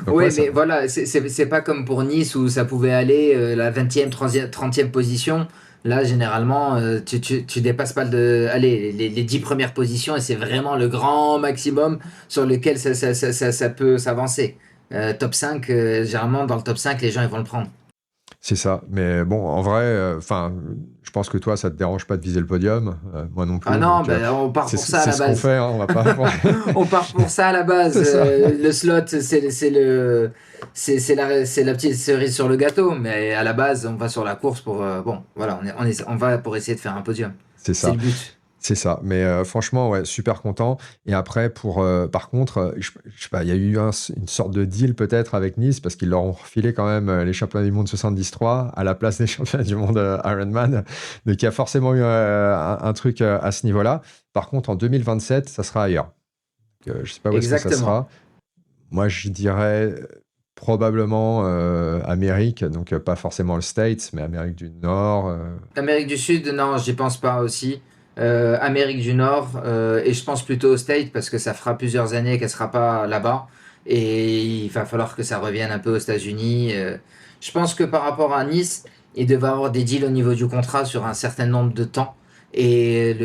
Oui, ouais, mais voilà, c'est pas comme pour Nice où ça pouvait aller la 20e, 30e position. Là, généralement, tu dépasses pas allez, les 10 premières positions et c'est vraiment le grand maximum sur lequel ça peut s'avancer. Top 5, généralement, dans le top 5, les gens ils vont le prendre. c'est ça. Mais bon, en vrai, enfin, je pense que toi, ça te dérange pas de viser le podium. Moi non Ah plus. non, Donc, ben, on part c'est pour ça à c'est la ce qu'on base. fait, hein, on va pas. On part pour ça à la base. C'est ça. Le slot, c'est la petite cerise sur le gâteau. Mais à la base, on va sur la course pour. Bon, voilà, on va pour essayer de faire un podium. C'est C'est ça. le but. C'est ça, mais franchement, ouais, super content. Et après, par contre, je sais pas, il y a eu une sorte de deal peut-être avec Nice, parce qu'ils leur ont refilé quand même les championnats du monde 73 à la place des championnats du monde Ironman. Donc il y a forcément eu un truc à ce niveau-là. Par contre, en 2027, ça sera ailleurs. Je sais pas où est-ce que ça Exactement. sera. Moi, je dirais probablement Amérique, donc pas forcément le States, mais Amérique du Nord. Amérique du Sud, non, j'y pense pas aussi. Amérique du Nord, et je pense plutôt au State parce que ça fera plusieurs années qu'elle sera pas là-bas. Et il va falloir que ça revienne un peu aux États-Unis. Je pense que par rapport à Nice, il devait avoir des deals au niveau du contrat sur un certain nombre de temps. Et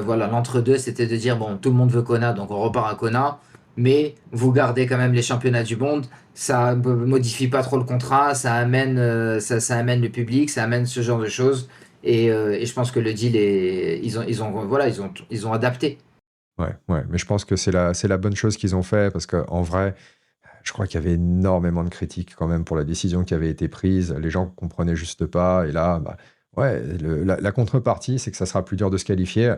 voilà, l'entre-deux, c'était de dire, bon, tout le monde veut Kona, donc on repart à Kona, mais vous gardez quand même les championnats du monde. ça modifie pas trop le contrat, ça amène le public, ça amène ce genre de choses. Et je pense que le deal voilà, ils ont adapté. Ouais, ouais, mais je pense que c'est la bonne chose qu'ils ont fait parce qu'en vrai, je crois qu'il y avait énormément de critiques quand même pour la décision qui avait été prise. Les gens comprenaient juste pas. Et là, bah, ouais, la contrepartie, c'est que ça sera plus dur de se qualifier.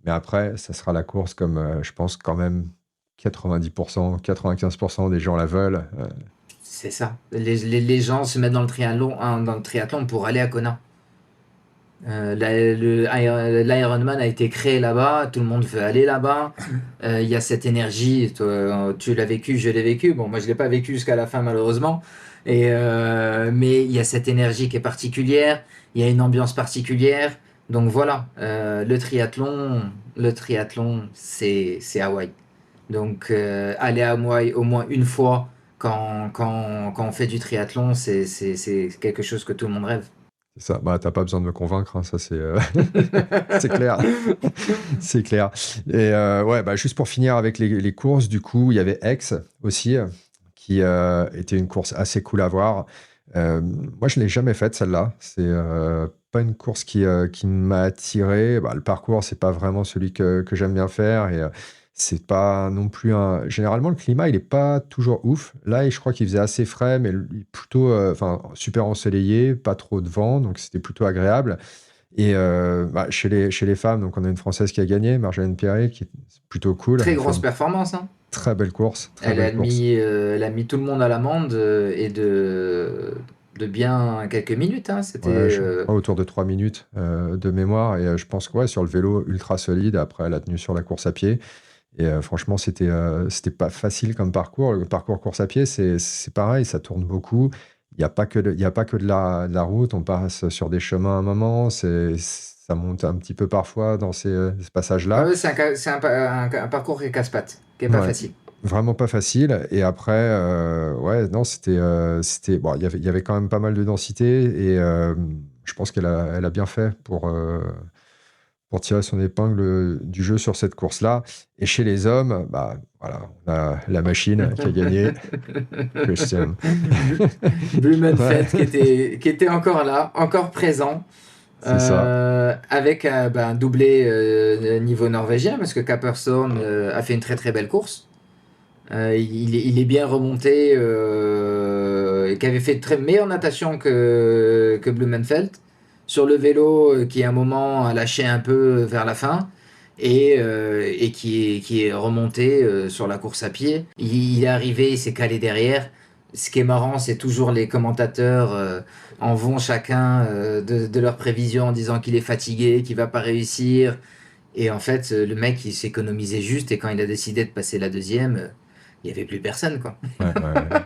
Mais après, ça sera la course comme je pense quand même 90%, 95% des gens la veulent. C'est ça. Les gens se mettent dans le triathlon pour aller à Kona. L'Ironman a été créé là-bas, tout le monde veut aller là-bas. Il y a cette énergie, toi, tu l'as vécu, je l'ai vécu. Bon, moi je l'ai pas vécu jusqu'à la fin malheureusement. Mais il y a cette énergie qui est particulière, il y a une ambiance particulière. Donc voilà, le triathlon, c'est Hawaï. Donc aller à Hawaï au moins une fois quand on fait du triathlon, c'est quelque chose que tout le monde rêve. C'est ça. Bah, t'as pas besoin de me convaincre, hein, ça c'est c'est clair. C'est clair. Et ouais, bah, juste pour finir avec les courses, du coup, il y avait Aix aussi, qui était une course assez cool à voir. Moi, je ne l'ai jamais faite, celle-là. C'est pas une course qui m'a attiré. Bah, le parcours, c'est pas vraiment celui que j'aime bien faire. Et c'est pas non plus un. Généralement, le climat, il est pas toujours ouf. Là, je crois qu'il faisait assez frais, mais plutôt enfin, super ensoleillé, pas trop de vent, donc c'était plutôt agréable. Et bah, chez les femmes, donc on a une Française qui a gagné, Marjolaine Pierret, qui est plutôt cool. Très Elle fait grosse une performance, hein. très belle course, très Elle belle a course. mis, euh, elle a mis tout le monde à l'amende et de bien quelques minutes, hein. C'était Ouais, je crois autour de 3 minutes de mémoire. Et je pense que ouais, sur le vélo, ultra solide. Après, elle a tenu sur la course à pied. Et franchement, c'était pas facile comme parcours. Le parcours course à pied, c'est pareil, ça tourne beaucoup. Il n'y a pas que il y a pas que de la route. On passe sur des chemins à un moment. Ça monte un petit peu parfois dans ces passages-là. ouais, c'est un parcours qui est casse-pattes, qui est pas Ouais, facile. vraiment pas facile. Et après, ouais, non, bon, il y avait quand même pas mal de densité. Et je pense elle a bien fait pour tirer son épingle du jeu sur cette course-là. Et chez les hommes, bah, voilà, on a la machine qui a gagné, Christian. Ouais, Blumenfeld qui était encore là, encore présent, c'est ça. avec un doublé niveau norvégien, parce que Capperstone a fait une très très belle course. Il est bien remonté, et qui avait fait très meilleure natation que Blumenfeld. Sur le vélo, qui à un moment a lâché un peu vers la fin, et qui est remonté sur la course à pied. Il est arrivé, il s'est calé derrière. Ce qui est marrant, c'est toujours les commentateurs en vont chacun de leurs prévisions en disant qu'il est fatigué, qu'il va pas réussir. Et en fait, le mec, il s'économisait juste, et quand il a décidé de passer la deuxième, il n'y avait plus personne, quoi. Ouais, ouais, ouais.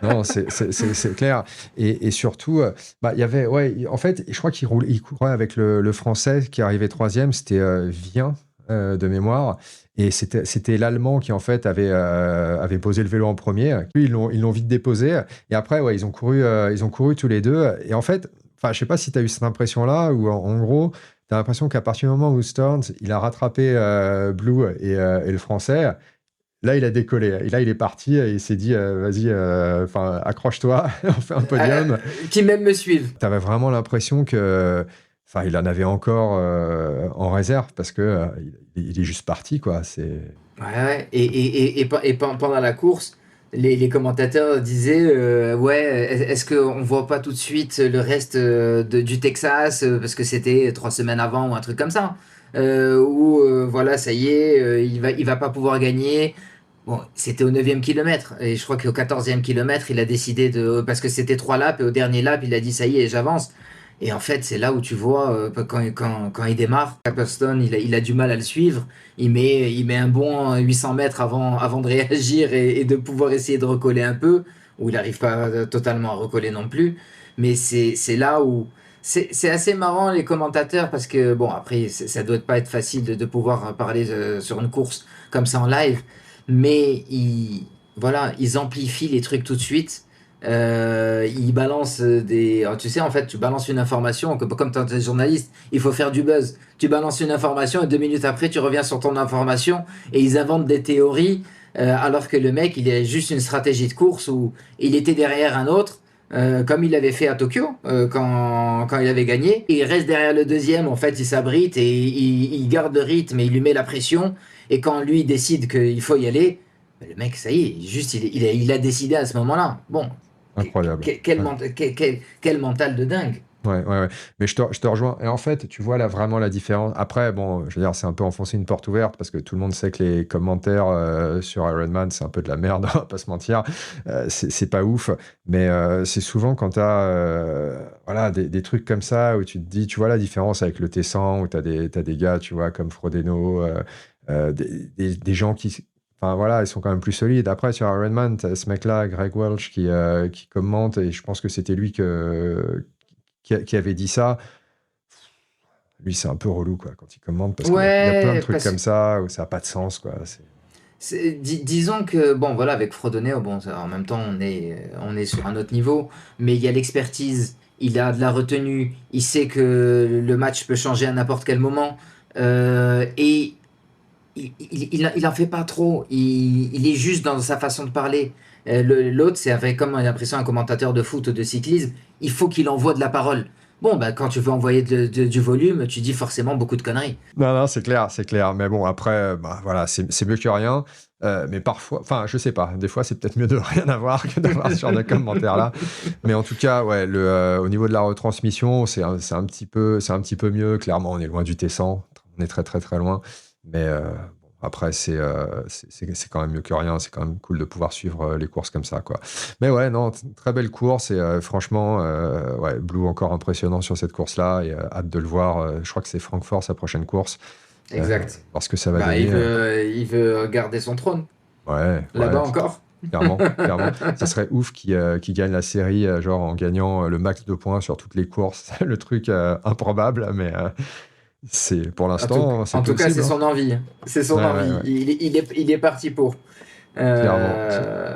Non, c'est clair. Et surtout, bah, il y avait, ouais, en fait, je crois il courait avec le Français qui arrivait troisième, c'était Vien de mémoire. Et c'était l'Allemand qui, en fait, avait posé le vélo en premier. Puis, ils l'ont vite déposé. Et après, ouais, ils ont couru tous les deux. Et en fait, enfin, je sais pas si tu as eu cette impression-là, où en gros, tu as l'impression qu'à partir du moment où Stearns, il a rattrapé Blue et le Français, là, il a décollé. Et là, il est parti et il s'est dit, vas-y, enfin, accroche-toi, on fait un podium. Qui même me suivent. Tu avais vraiment l'impression que, enfin, il en avait encore en réserve parce que il est juste parti, quoi. Ouais, ouais. Pendant la course, les commentateurs disaient ouais, est-ce qu'on voit pas tout de suite le reste du Texas, parce que c'était 3 semaines avant ou un truc comme ça, ou voilà, ça y est, il va pas pouvoir gagner. Bon, c'était au 9e kilomètre, et je crois qu'au 14e kilomètre, il a décidé parce que c'était 3 laps, et au dernier lap, il a dit ça y est, j'avance. Et en fait, c'est là où tu vois, quand il démarre, Capperstone, il a du mal à le suivre. Il met un bon 800 mètres avant de réagir, et de pouvoir essayer de recoller un peu, où il n'arrive pas totalement à recoller non plus. Mais c'est là où. C'est assez marrant, les commentateurs, parce que, bon, après, ça doit pas être facile de pouvoir parler sur une course comme ça en live, mais voilà, ils amplifient les trucs tout de suite. Ils balancent alors, tu sais, en fait, tu balances une information, comme tu es journaliste, il faut faire du buzz. Tu balances une information, et 2 minutes après, tu reviens sur ton information, et ils inventent des théories. alors que le mec, il a juste une stratégie de course où il était derrière un autre, comme il l'avait fait à Tokyo quand il avait gagné. Il reste derrière le deuxième, en fait, il s'abrite et il garde le rythme et il lui met la pression. Et quand lui décide qu'il faut y aller, le mec, ça y est, juste il a décidé à ce moment-là. Bon, Incroyable. Ouais. quel mental de dingue. Ouais, ouais, ouais. Mais je te rejoins. Et en fait, tu vois là vraiment la différence. Après, bon, je veux dire, c'est un peu enfoncer une porte ouverte parce que tout le monde sait que les commentaires sur Iron Man, c'est un peu de la merde, on va pas se mentir. C'est pas ouf. Mais c'est souvent quand tu as voilà, des trucs comme ça où tu te dis, tu vois la différence avec le Tessan, où tu as des gars, tu vois, comme Frodeno, des gens qui. Enfin voilà, ils sont quand même plus solides. Après, sur Iron Man, tu as ce mec-là, Greg Welch, qui commente, et je pense que c'était lui qui avait dit ça. Lui, c'est un peu relou quoi, quand il commente, parce qu'il y a plein de Ouais, trucs parce comme ça où ça n'a pas de sens. Quoi. disons que, bon, voilà, avec Frodoneo, bon, en même temps, on est sur un autre niveau, mais il y a l'expertise, il a de la retenue, il sait que le match peut changer à n'importe quel moment, et il en fait pas trop, il est juste dans sa façon de parler. L'autre, c'est avec, comme j'ai l'impression, un commentateur de foot ou de cyclisme, il faut qu'il envoie de la parole. Bon, bah, quand tu veux envoyer du volume, tu dis forcément beaucoup de conneries. Non, non, c'est clair, c'est clair. Mais bon, après, bah, voilà, c'est mieux que rien. Mais parfois, enfin, je sais pas, des fois, c'est peut-être mieux de rien avoir que d'avoir ce genre de commentaires-là. Mais en tout cas, ouais, au niveau de la retransmission, c'est un petit peu mieux. Clairement, on est loin du T100. On est très, très, très loin. Mais bon, après, c'est quand même mieux que rien. C'est quand même cool de pouvoir suivre les courses comme ça, quoi. Mais ouais, non, très belle course. Et franchement, ouais, Blue encore impressionnant sur cette course-là. Et hâte de le voir. Je crois que c'est Francfort, sa prochaine course. Exact. Parce que ça va Bah, donner. il veut garder son trône. Ouais, Là-bas ouais, encore. clairement, clairement. Ça serait ouf qu'il gagne la série, genre en gagnant le max de points sur toutes les courses. Le truc improbable, mais pour l'instant, c'est En tout cas, c'est possible. Hein. son envie. C'est Ouais, son ouais, envie. ouais, Il est parti pour. clairement. Euh,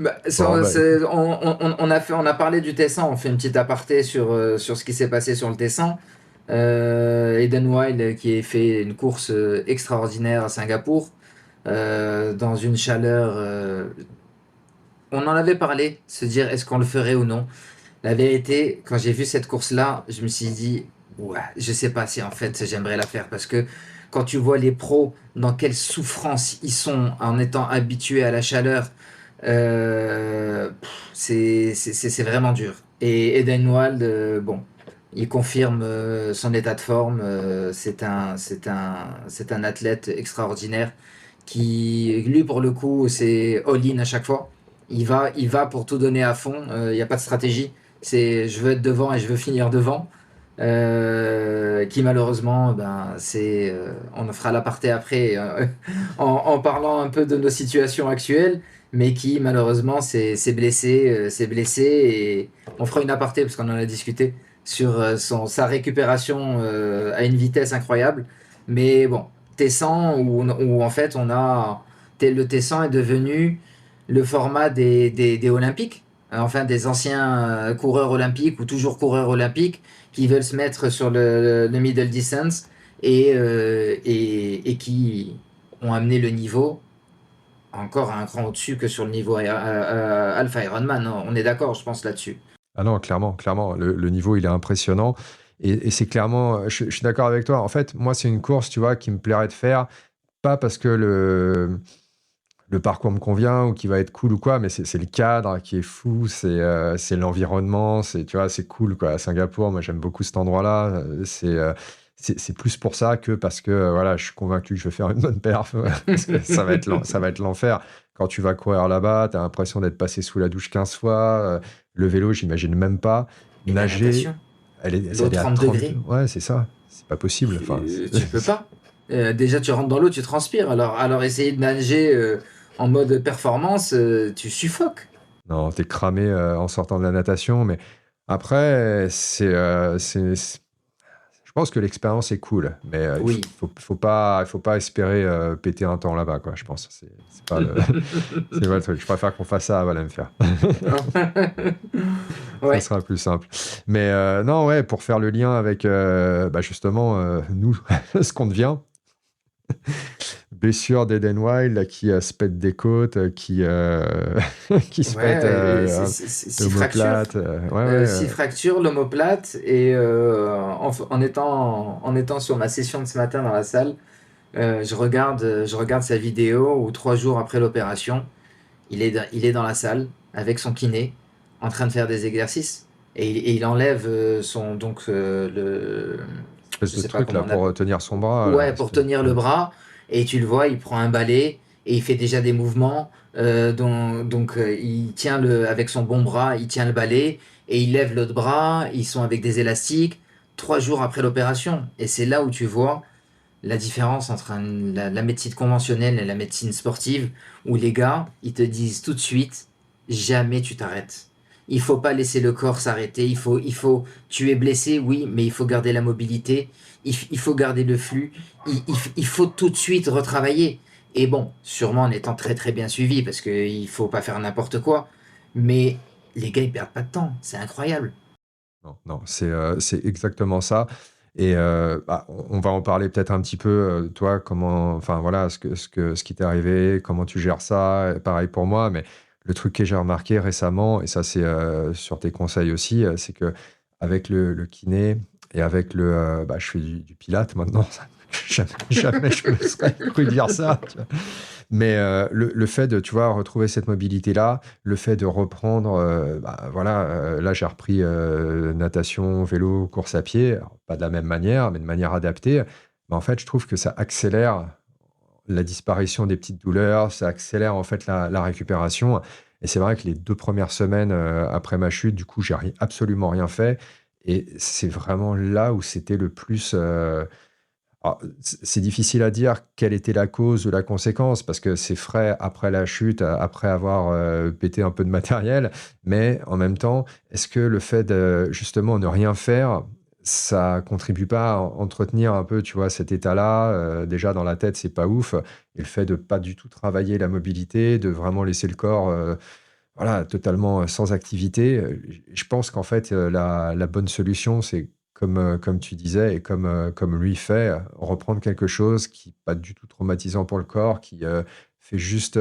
Bah, Bon, bah écoute. on a parlé du Tessin, on fait une petite aparté sur ce qui s'est passé sur le Tessin. Eden Wild qui a fait une course extraordinaire à Singapour, dans une chaleur. On en avait parlé, se dire est-ce qu'on le ferait ou non. La vérité, quand j'ai vu cette course-là, je me suis dit, ouais, je sais pas si en fait j'aimerais la faire parce que quand tu vois les pros, dans quelle souffrance ils sont en étant habitués à la chaleur, c'est vraiment dur. Et Eden Wild, bon, il confirme son état de forme. C'est un athlète extraordinaire qui, lui, pour le coup, c'est all-in à chaque fois. Il va pour tout donner à fond. Il n'y a pas de stratégie. C'est je veux être devant et je veux finir devant. Qui malheureusement, ben, on en fera l'aparté après en parlant un peu de nos situations actuelles, mais qui malheureusement s'est blessé et on fera une aparté parce qu'on en a discuté sur sa récupération à une vitesse incroyable. Mais bon, Tessan où en fait le Tessan est devenu le format des Olympiques, enfin des anciens coureurs olympiques ou toujours coureurs olympiques qui veulent se mettre sur le middle distance et qui ont amené le niveau encore un cran au-dessus que sur le niveau Alpha Ironman. On est d'accord, je pense, là-dessus. Ah non, clairement, clairement. Le niveau, il est impressionnant. Et c'est clairement. Je suis d'accord avec toi. En fait, moi, c'est une course, tu vois, qui me plairait de faire. Pas parce que le parcours me convient ou qui va être cool ou quoi, mais c'est le cadre qui est fou, c'est l'environnement, tu vois, c'est cool quoi. À Singapour, moi j'aime beaucoup cet endroit-là. C'est plus pour ça que parce que voilà, je suis convaincu que je vais faire une bonne perf. Parce que ça va être l'enfer. Quand tu vas courir là-bas, tu as l'impression d'être passé sous la douche 15 fois. Le vélo, j'imagine même pas. Et la Nager, natation, elle l'eau est à 30 30. degrés, Ouais, c'est ça. C'est pas possible. Enfin, tu peux pas. Déjà, tu rentres dans l'eau, tu transpires. Alors essayer de nager en mode performance, tu suffoques. non, t'es cramé en sortant de la natation, mais après, je pense que l'expérience est cool, mais Oui. il faut pas espérer péter un temps là-bas, quoi. Je pense, c'est pas le, c'est pas le truc. Je préfère qu'on fasse ça à Valenfer. Ça Ouais. sera plus simple. Mais non, ouais, pour faire le lien avec bah, justement nous, ce qu'on devient. blessure d'Eden Wild là, qui se pète des côtes, qui se pète Ouais, six fractures. l'omoplate. Ouais, ouais. Six fractures, l'omoplate, et en étant sur ma session de ce matin dans la salle, je regarde sa vidéo où 3 jours après l'opération, il est dans la salle avec son kiné en train de faire des exercices et il enlève Espèce je de sais pas truc comment là on pour appelle, tenir son bras. Là, ouais, pour tenir le bras, et tu le vois, il prend un balai et il fait déjà des mouvements, il tient avec son bon bras, il tient le balai et il lève l'autre bras, ils sont avec des élastiques 3 jours après l'opération, et c'est là où tu vois la différence entre la médecine conventionnelle et la médecine sportive, où les gars, ils te disent tout de suite, jamais tu t'arrêtes. Il faut pas laisser le corps s'arrêter. Tu es blessé, oui, mais il faut garder la mobilité. Il faut garder le flux. Il faut tout de suite retravailler. Et bon, sûrement en étant très très bien suivi, parce qu'il faut pas faire n'importe quoi. Mais les gars, ils perdent pas de temps. C'est incroyable. Non, non, c'est exactement ça. Et on va en parler peut-être un petit peu, toi, comment, enfin voilà, ce qui t'est arrivé, comment tu gères ça, pareil pour moi, mais le truc que j'ai remarqué récemment, et ça c'est sur tes conseils aussi, c'est que avec le kiné et avec je fais du pilate maintenant, jamais je me serais cru dire ça, tu vois. Mais le fait de, tu vois, retrouver cette mobilité-là, le fait de reprendre, voilà, là j'ai repris natation, vélo, course à pied, alors, pas de la même manière, mais de manière adaptée. Mais en fait, je trouve que ça accélère la disparition des petites douleurs, ça accélère en fait la récupération. Et c'est vrai que les 2 premières semaines après ma chute, du coup, absolument rien fait. Et c'est vraiment là où c'était le plus. Alors, c'est difficile à dire quelle était la cause ou la conséquence, parce que c'est frais après la chute, après avoir pété un peu de matériel, mais en même temps, est-ce que le fait de justement ne rien faire, ça contribue pas à entretenir un peu, tu vois, cet état-là, déjà dans la tête, c'est pas ouf, et le fait de pas du tout travailler la mobilité, de vraiment laisser le corps voilà, totalement sans activité. Je pense qu'en fait, la bonne solution, c'est comme tu disais et comme lui fait, reprendre quelque chose qui n'est pas du tout traumatisant pour le corps, qui fait juste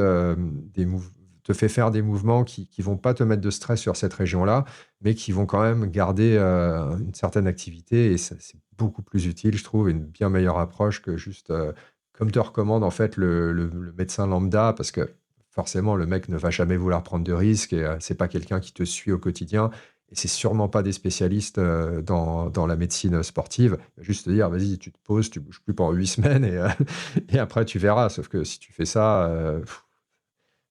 te fait faire des mouvements qui ne vont pas te mettre de stress sur cette région-là, mais qui vont quand même garder une certaine activité. Et ça, c'est beaucoup plus utile, je trouve, et une bien meilleure approche que juste comme te recommande en fait le médecin lambda, parce que forcément, le mec ne va jamais vouloir prendre de risques et c'est pas quelqu'un qui te suit au quotidien. Et c'est sûrement pas des spécialistes dans la médecine sportive. Il va juste te dire, vas-y, tu te poses, tu bouges plus pendant 8 semaines et, et après tu verras. Sauf que si tu fais ça,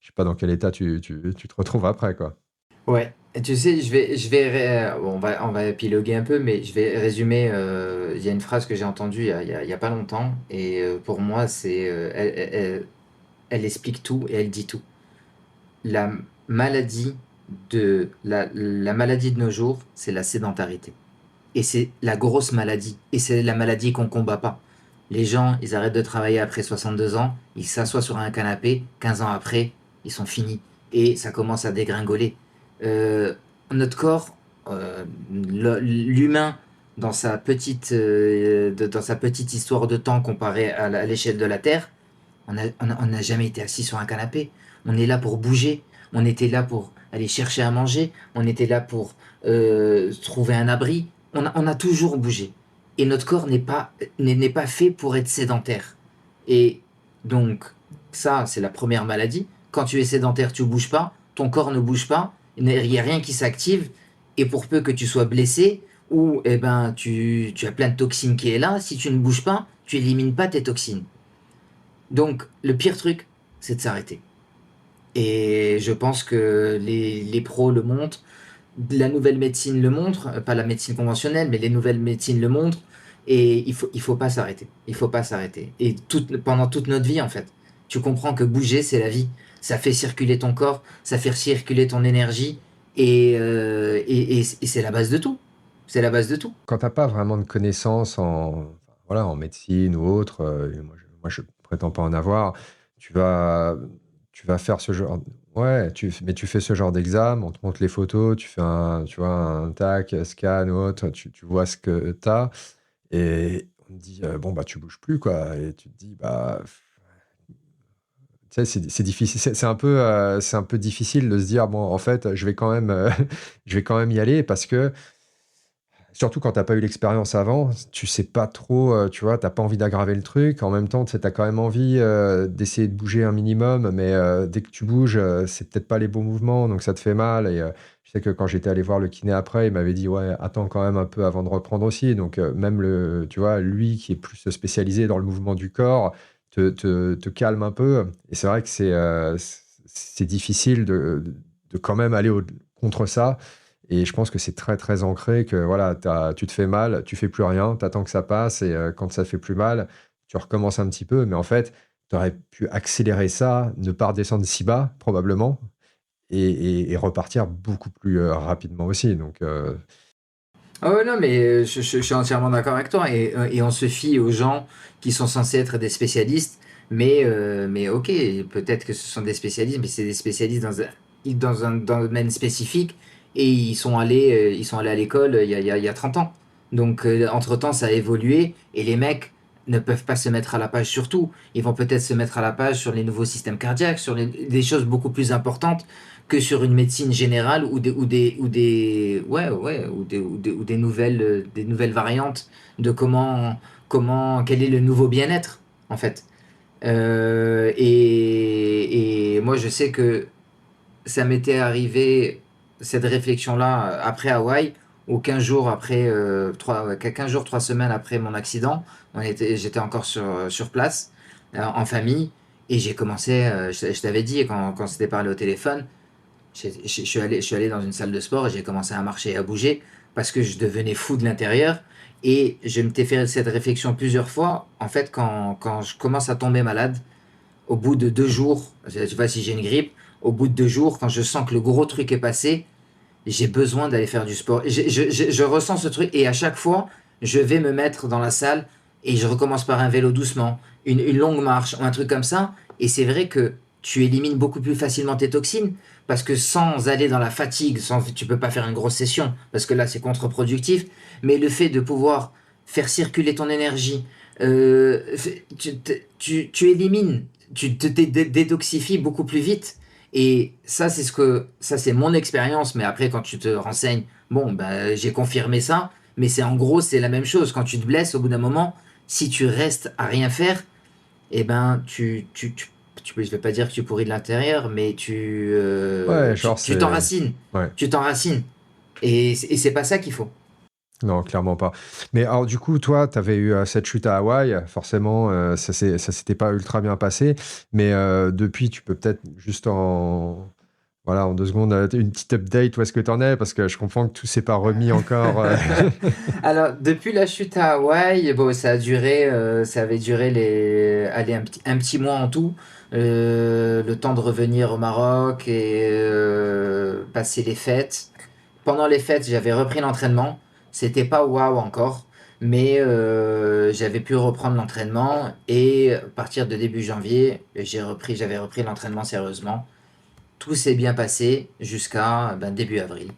je sais pas dans quel état tu te retrouves après, quoi. Ouais, et tu sais, bon, on va épiloguer un peu, mais je vais résumer. Il y a une phrase que j'ai entendue il y a pas longtemps, et pour moi, elle explique tout et elle dit tout. La maladie la maladie de nos jours, c'est la sédentarité. Et c'est la grosse maladie. Et c'est la maladie qu'on combat pas. Les gens, ils arrêtent de travailler après 62 ans, ils s'assoient sur un canapé, 15 ans après, ils sont finis. Et ça commence à dégringoler. Euh, Notre corps, l'humain, dans sa petite histoire de temps comparée à l'échelle de la Terre, on n'a jamais été assis sur un canapé. On est là pour bouger. On était là pour aller chercher à manger. On était là pour trouver un abri. On a toujours bougé. Et notre corps n'est pas fait pour être sédentaire. Et donc, ça, c'est la première maladie. Quand tu es sédentaire, tu ne bouges pas. Ton corps ne bouge pas. Il n'y a rien qui s'active. Et pour peu que tu sois blessé, ou eh ben, tu as plein de toxines qui est là, si tu ne bouges pas, tu élimines pas tes toxines. Donc, le pire truc, c'est de s'arrêter. Et je pense que les pros le montrent, la nouvelle médecine le montre, pas la médecine conventionnelle, mais les nouvelles médecines le montrent. Et il faut pas s'arrêter. Il faut pas s'arrêter. Et pendant toute notre vie, en fait, tu comprends que bouger, c'est la vie. Ça fait circuler ton corps, ça fait circuler ton énergie, et c'est la base de tout. C'est la base de tout. Quand t'as pas vraiment de connaissances voilà, en médecine ou autre, et moi je prétends pas en avoir, tu vas, tu vas faire ce genre. Ouais, mais tu fais ce genre d'examen, on te montre les photos, tu fais tu vois, un tac, scan ou autre, tu vois ce que t'as, et on te dit, bon, bah, tu bouges plus, quoi. Et tu te dis, bah, c'est difficile, c'est un peu difficile de se dire, bon, en fait, je vais quand même, je vais quand même y aller parce que, surtout quand t'as pas eu l'expérience avant, tu sais pas trop, tu vois, t'as pas envie d'aggraver le truc. En même temps, tu sais, t'as quand même envie d'essayer de bouger un minimum, mais dès que tu bouges, c'est peut-être pas les bons mouvements, donc ça te fait mal. Et je sais que quand j'étais allé voir le kiné après, il m'avait dit, ouais, attends quand même un peu avant de reprendre aussi. Donc même tu vois, lui qui est plus spécialisé dans le mouvement du corps, te calme un peu. Et c'est vrai que c'est difficile de quand même aller contre ça. Et je pense que c'est très, très ancré que voilà, tu te fais mal, tu fais plus rien, tu attends que ça passe et quand ça fait plus mal, tu recommences un petit peu. Mais en fait, tu aurais pu accélérer ça, ne pas redescendre si bas, probablement, et repartir beaucoup plus rapidement aussi. Donc, Ah ouais, non, mais je suis entièrement d'accord avec toi. Et on se fie aux gens qui sont censés être des spécialistes. Mais ok, peut-être que ce sont des spécialistes, mais c'est des spécialistes dans un domaine spécifique. Et ils sont allés à l'école il y a 30 ans. Donc, entre-temps, ça a évolué. Et les mecs ne peuvent pas se mettre à la page sur tout. Ils vont peut-être se mettre à la page sur les nouveaux systèmes cardiaques, des choses beaucoup plus importantes que sur une médecine générale ou des nouvelles variantes de quel est le nouveau bien-être, en fait. Et moi, je sais que ça m'était arrivé, cette réflexion-là, après Hawaï, ou 15 jours après, 15 jours, 3 semaines après mon accident. J'étais encore sur place, en famille, et j'ai commencé, je t'avais dit quand on s'était parlé au téléphone, je suis allé dans une salle de sport et j'ai commencé à marcher et à bouger parce que je devenais fou de l'intérieur. Et je m'étais fait cette réflexion plusieurs fois. En fait, quand je commence à tomber malade, au bout de 2 jours, je sais pas si j'ai une grippe, au bout de 2 jours, quand je sens que le gros truc est passé, j'ai besoin d'aller faire du sport. Je ressens ce truc et à chaque fois, je vais me mettre dans la salle et je recommence par un vélo doucement, une longue marche ou un truc comme ça. Et c'est vrai que tu élimines beaucoup plus facilement tes toxines parce que sans aller dans la fatigue, tu peux pas faire une grosse session parce que là c'est contre-productif. Mais le fait de pouvoir faire circuler ton énergie, euh, tu élimines, tu te détoxifies beaucoup plus vite. Et ça c'est mon expérience, mais après quand tu te renseignes, bon, bah, j'ai confirmé ça, mais c'est en gros, c'est la même chose. Quand tu te blesses, au bout d'un moment, si tu restes à rien faire, eh ben, je vais pas dire que tu pourris de l'intérieur, mais ouais, genre, tu c'est. t'enracines. Ouais. Tu t'enracines. Et c'est pas ça qu'il faut. Non, clairement pas. Mais alors, du coup, toi, tu avais eu cette chute à Hawaï. Forcément, ça s'était pas ultra bien passé. Mais depuis, tu peux peut-être juste voilà, en 2 secondes, une petite update, où est-ce que tu en es? Parce que je comprends que tout s'est pas remis encore. Alors, depuis la chute à Hawaï, bon, ça avait duré allez, un petit mois en tout. Le temps de revenir au Maroc et passer les fêtes. Pendant les fêtes, j'avais repris l'entraînement. C'était pas waouh encore, mais j'avais pu reprendre l'entraînement et à partir de début janvier, j'avais repris l'entraînement sérieusement. Tout s'est bien passé jusqu'à ben, début avril,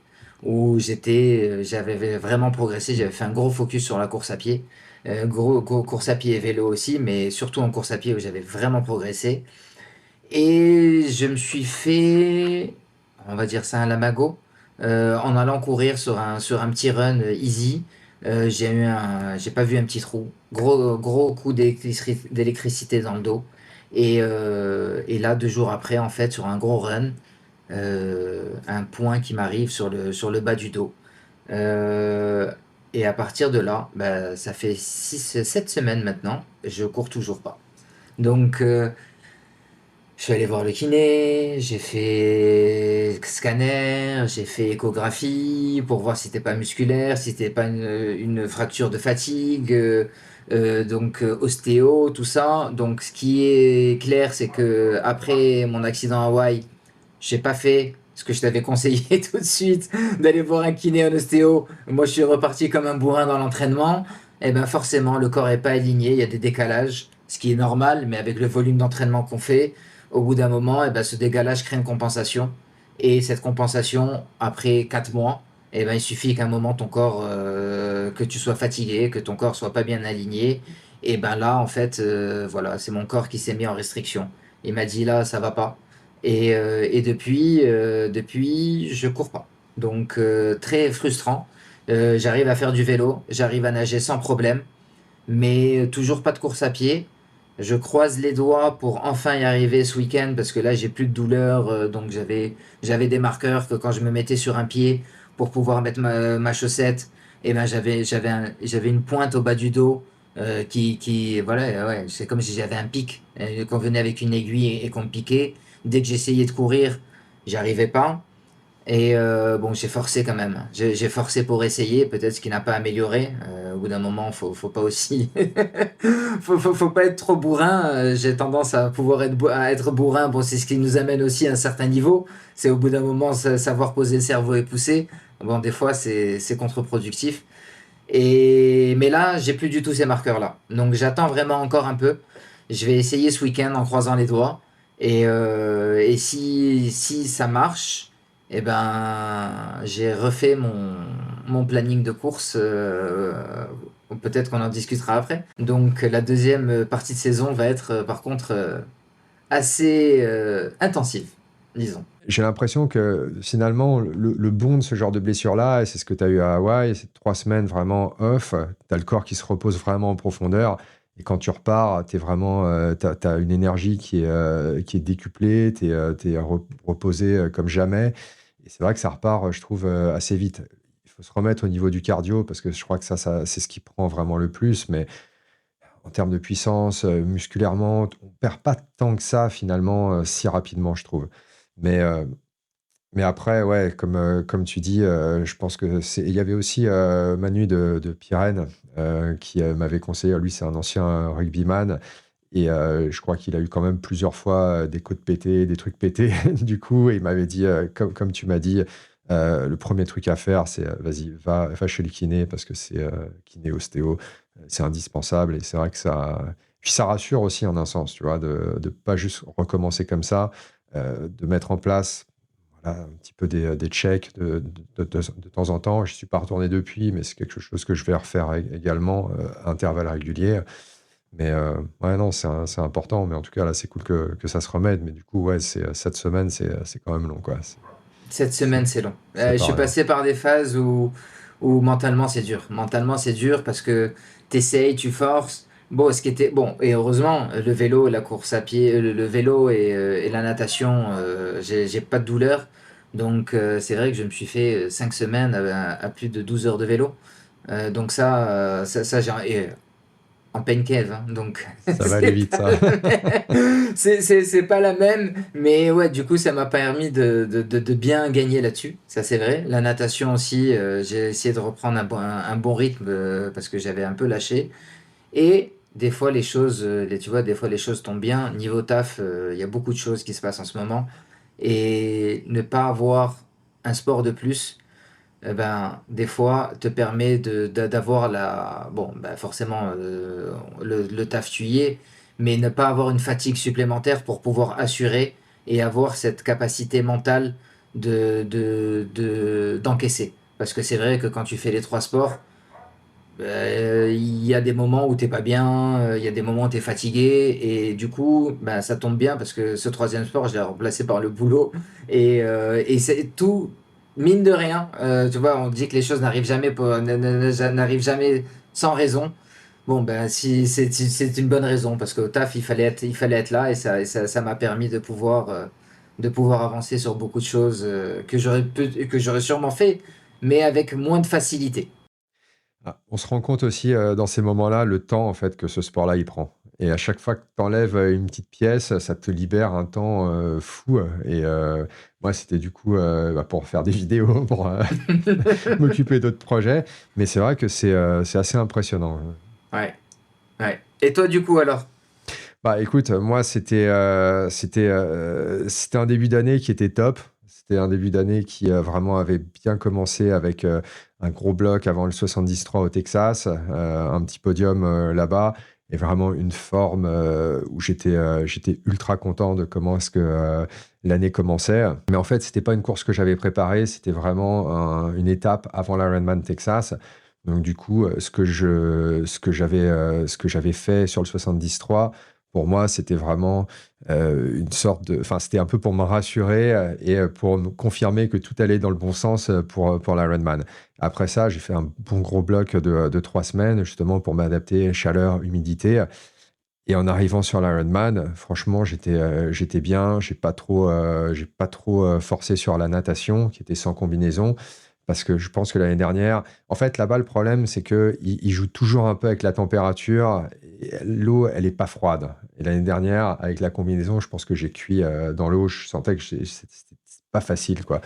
où j'avais vraiment progressé. J'avais fait un gros focus sur la course à pied, gros course à pied et vélo aussi, mais surtout en course à pied où j'avais vraiment progressé. Et je me suis fait, on va dire ça, un lamago, en allant courir sur un petit run easy. J'ai pas vu un petit trou, gros coup d'électricité dans le dos. Et là, 2 jours après, en fait, sur un gros run, un point qui m'arrive sur le bas du dos. Euh, et à partir de là, bah, ça fait 7 semaines maintenant, je cours toujours pas. Donc, je suis allé voir le kiné, j'ai fait scanner, j'ai fait échographie pour voir si c'était pas musculaire, si c'était pas une fracture de fatigue, donc ostéo, tout ça. Donc ce qui est clair, c'est que après mon accident à Hawaï, j'ai pas fait ce que je t'avais conseillé tout de suite, d'aller voir un kiné, un ostéo. Moi, je suis reparti comme un bourrin dans l'entraînement. Et ben forcément, le corps est pas aligné, il y a des décalages, ce qui est normal, mais avec le volume d'entraînement qu'on fait, au bout d'un moment, eh ben, ce décalage crée une compensation. Et cette compensation, après 4 mois, eh ben, il suffit qu'à un moment, ton corps, que tu sois fatigué, que ton corps soit pas bien aligné. Et ben là, en fait, voilà, c'est mon corps qui s'est mis en restriction. Il m'a dit là, ça va pas. Et depuis, je cours pas. Donc très frustrant. J'arrive à faire du vélo, j'arrive à nager sans problème, mais toujours pas de course à pied. Je croise les doigts pour enfin y arriver ce week-end parce que là j'ai plus de douleur, donc j'avais des marqueurs que quand je me mettais sur un pied pour pouvoir mettre ma chaussette, et ben j'avais une pointe au bas du dos qui voilà, ouais, c'est comme si j'avais un pic, qu'on venait avec une aiguille et qu'on me piquait. Dès que j'essayais de courir, j'arrivais pas. Et bon, j'ai forcé quand même. J'ai forcé pour essayer, peut-être ce qui n'a pas amélioré. Au bout d'un moment, faut pas aussi, faut pas être trop bourrin. J'ai tendance à pouvoir à être bourrin. Bon, c'est ce qui nous amène aussi à un certain niveau. C'est au bout d'un moment savoir poser le cerveau et pousser. Bon, des fois, c'est contre-productif. Mais là, j'ai plus du tout ces marqueurs-là. Donc, j'attends vraiment encore un peu. Je vais essayer ce week-end en croisant les doigts. Et si ça marche, eh ben, j'ai refait mon planning de course. Peut-être qu'on en discutera après. Donc, la deuxième partie de saison va être, par contre, assez intensive, disons. J'ai l'impression que finalement, le bon de ce genre de blessure-là, et c'est ce que tu as eu à Hawaï, c'est 3 semaines vraiment off, tu as le corps qui se repose vraiment en profondeur, et quand tu repars, tu as une énergie qui est décuplée, tu es reposé comme jamais, et c'est vrai que ça repart, je trouve, assez vite. Il faut se remettre au niveau du cardio, parce que je crois que ça c'est ce qui prend vraiment le plus, mais en termes de puissance, musculairement, on perd pas tant que ça finalement, si rapidement, je trouve. Mais, mais après, ouais, comme tu dis, je pense que c'est. Il y avait aussi Manu de Pyrène qui m'avait conseillé. Lui, c'est un ancien rugbyman. Et je crois qu'il a eu quand même plusieurs fois des côtes pétées, des trucs pétés. Du coup, il m'avait dit, comme tu m'as dit, le premier truc à faire, c'est vas-y, va chez le kiné parce que c'est kiné, ostéo, c'est indispensable. Et c'est vrai que ça. Puis ça rassure aussi en un sens, tu vois, de ne pas juste recommencer comme ça, de mettre en place voilà, un petit peu des checks de temps en temps. Je ne suis pas retourné depuis, mais c'est quelque chose que je vais refaire également à intervalles réguliers. Mais ouais, non, c'est important. Mais en tout cas, là, c'est cool que ça se remette. Mais du coup, ouais, cette semaine, c'est quand même long, quoi. Cette C'est semaine, c'est long. c'est Je pas suis rien. passé par des phases où mentalement c'est dur. Mentalement c'est dur parce que t'essayes, tu forces. Bon, ce qui était bon, et heureusement, le vélo, la course à pied, le vélo et la natation, j'ai pas de douleur. Donc c'est vrai que je me suis fait 5 semaines à plus de 12 heures de vélo. Donc ça en pain cave, hein, donc Ça va aller c'est vite, pas ça. la même. C'est pas la même, mais ouais, du coup, ça m'a permis de bien gagner là-dessus, ça c'est vrai. La natation aussi, j'ai essayé de reprendre un bon rythme parce que j'avais un peu lâché. Et des fois, tu vois, des fois, les choses tombent bien. Niveau taf, il y a beaucoup de choses qui se passent en ce moment. Et ne pas avoir un sport de plus, eh ben, des fois, te permet d'avoir bon, ben, forcément, le taf tu y es, mais ne pas avoir une fatigue supplémentaire pour pouvoir assurer et avoir cette capacité mentale d'encaisser. Parce que c'est vrai que quand tu fais les trois sports, il y a des moments où t'es pas bien, il y a des moments où t'es fatigué, et du coup, ben, ça tombe bien parce que ce troisième sport, je l'ai remplacé par le boulot, et c'est tout, mine de rien, tu vois, on dit que les choses n'arrivent jamais sans raison. Bon, ben, si, c'est une bonne raison, parce qu'au taf, il fallait être là, ça m'a permis de pouvoir avancer sur beaucoup de choses que j'aurais sûrement fait, mais avec moins de facilité. Ah, on se rend compte aussi dans ces moments-là le temps en fait que ce sport-là il prend. Et à chaque fois que tu enlèves une petite pièce, ça te libère un temps fou. Et moi, c'était du coup pour faire des vidéos, pour m'occuper d'autres projets. Mais c'est vrai que c'est assez impressionnant. Ouais. Ouais. Et toi, du coup, alors? Bah écoute, moi c'était un début d'année qui était top. C'était un début d'année qui vraiment avait bien commencé avec un gros bloc avant le 73 au Texas, un petit podium là-bas et vraiment une forme où j'étais ultra content de comment est-ce que l'année commençait. Mais en fait, c'était pas une course que j'avais préparée, c'était vraiment une étape avant l'Ironman Texas. Donc du coup, ce que j'avais fait sur le 73 pour moi, c'était vraiment une sorte de... Enfin, c'était un peu pour me rassurer et pour me confirmer que tout allait dans le bon sens pour l'Ironman. Après ça, j'ai fait un bon gros bloc de 3 semaines, justement, pour m'adapter chaleur, humidité. Et en arrivant sur l'Ironman, franchement, j'étais bien. J'ai pas trop forcé sur la natation, qui était sans combinaison. Parce que je pense que l'année dernière, en fait, là-bas, le problème, c'est qu'ils jouent toujours un peu avec la température. Et l'eau, elle n'est pas froide. Et l'année dernière, avec la combinaison, je pense que j'ai cuit dans l'eau. Je sentais que c'était pas facile, quoi.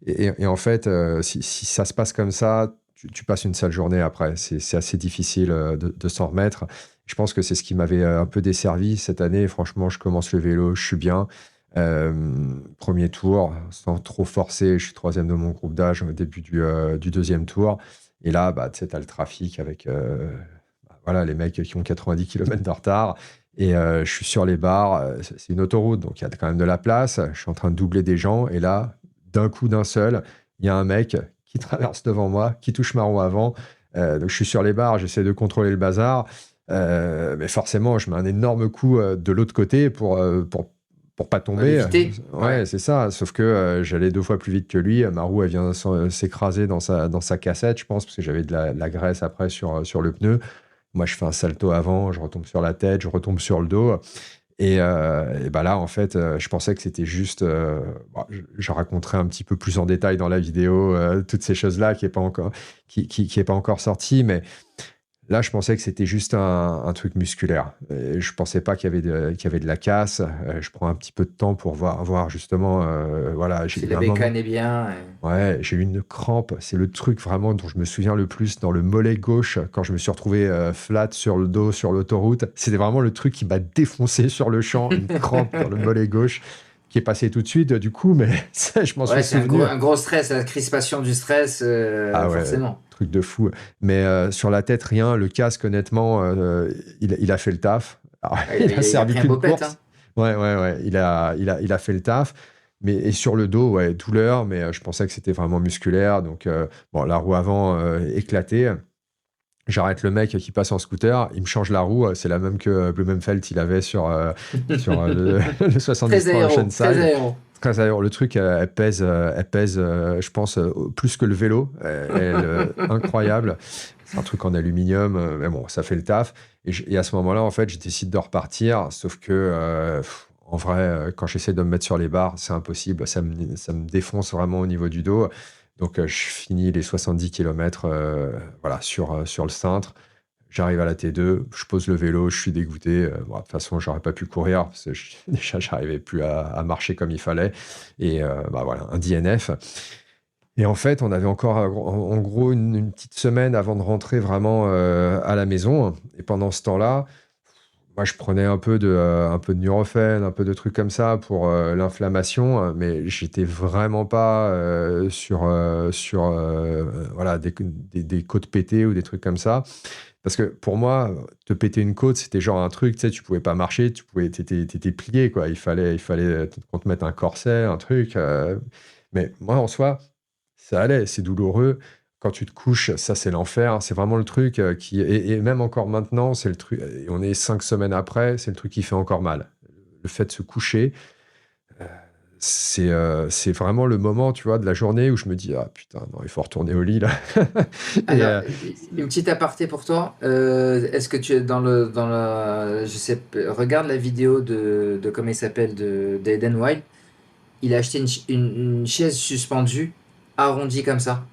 Et en fait, si ça se passe comme ça, tu passes une sale journée après. C'est assez difficile de s'en remettre. Je pense que c'est ce qui m'avait un peu desservi cette année. Franchement, je commence le vélo, je suis bien. Euh, Premier tour, sans trop forcer, je suis troisième de mon groupe d'âge au début du deuxième tour. Et là, bah, tu sais, t'as le trafic avec voilà, les mecs qui ont 90 km de retard. Et je suis sur les barres, c'est une autoroute, donc il y a quand même de la place. Je suis en train de doubler des gens. Et là, d'un coup, d'un seul, il y a un mec qui traverse devant moi, qui touche ma roue avant. Donc je suis sur les barres, j'essaie de contrôler le bazar. Mais forcément, je mets un énorme coup de l'autre côté pour pas Pour tomber. l'éviter. Ouais, Ouais. c'est ça. Sauf que j'allais 2 fois plus vite que lui. Ma roue, elle vient s'écraser dans sa cassette, je pense, parce que j'avais de la graisse après sur le pneu. Moi, je fais un salto avant, je retombe sur la tête, je retombe sur le dos. Et bah là, en fait, je pensais que c'était juste. Bon, je raconterai un petit peu plus en détail dans la vidéo toutes ces choses-là qui n'est pas encore, qui est pas encore sortie. Mais là, je pensais que c'était juste un truc musculaire. Et je pensais pas qu'il y avait de la casse. Je prends un petit peu de temps pour voir justement. Voilà, j'ai Si eu la un moment. bécane est bien. Ouais, j'ai eu une crampe. C'est le truc vraiment dont je me souviens le plus dans le mollet gauche quand je me suis retrouvé flat sur le dos sur l'autoroute. C'était vraiment le truc qui m'a défoncé sur le champ, une crampe dans le mollet gauche qui est passé tout de suite du coup, mais ça, je m'en suis Ouais, c'est souvenu. un gros stress, la crispation du stress, Ah ouais, forcément. truc de fou. Mais sur la tête, rien. Le casque, honnêtement, il a fait le taf. Alors, Ouais, il a il a servi pris un qu'une beau pet, hein. course. Ouais, ouais, ouais. Il a fait le taf. Mais et sur le dos, ouais, douleur, mais je pensais que c'était vraiment musculaire. Donc, bon, la roue avant éclatée. J'arrête le mec qui passe en scooter, il me change la roue, c'est la même que Blumenfeld il avait sur le Très 73 aéro, très Oceanside. aéro. Très ailleurs, le truc, elle pèse je pense, plus que le vélo. Incroyable. C'est un truc en aluminium, mais bon, ça fait le taf. Et à ce moment-là, en fait, je décide de repartir, sauf que, en vrai, quand j'essaie de me mettre sur les barres, c'est impossible. Ça me défonce vraiment au niveau du dos. Donc, je finis les 70 km voilà, sur le cintre. J'arrive à la T2, je pose le vélo, je suis dégoûté. Bon, de toute façon, j'aurais pas pu courir parce que déjà, j'arrivais plus à marcher comme il fallait. Et bah voilà, un DNF. Et en fait, on avait encore en gros une petite semaine avant de rentrer vraiment à la maison. Et pendant ce temps-là, moi, je prenais un peu de Nurofen, un peu de trucs comme ça pour l'inflammation, mais j'étais vraiment pas sur voilà, des côtes pétées ou des trucs comme ça. Parce que pour moi, te péter une côte, c'était genre un truc, tu sais, tu pouvais pas marcher, t'étais plié, quoi. Il fallait qu'on te mette un corset, un truc. Mais moi, en soi, ça allait, c'est douloureux. Quand tu te couches, ça, c'est l'enfer. C'est vraiment le truc qui. Et même encore maintenant, c'est le truc. Et on est 5 semaines après, c'est le truc qui fait encore mal. Le fait de se coucher, c'est vraiment le moment, tu vois, de la journée où je me dis, ah putain, non, il faut retourner au lit, là. Et, Alors, une petite aparté pour toi. Est-ce que tu es je sais, regarde la vidéo de comment il s'appelle, d'Eden Wild. Il a acheté une chaise suspendue, arrondie comme ça.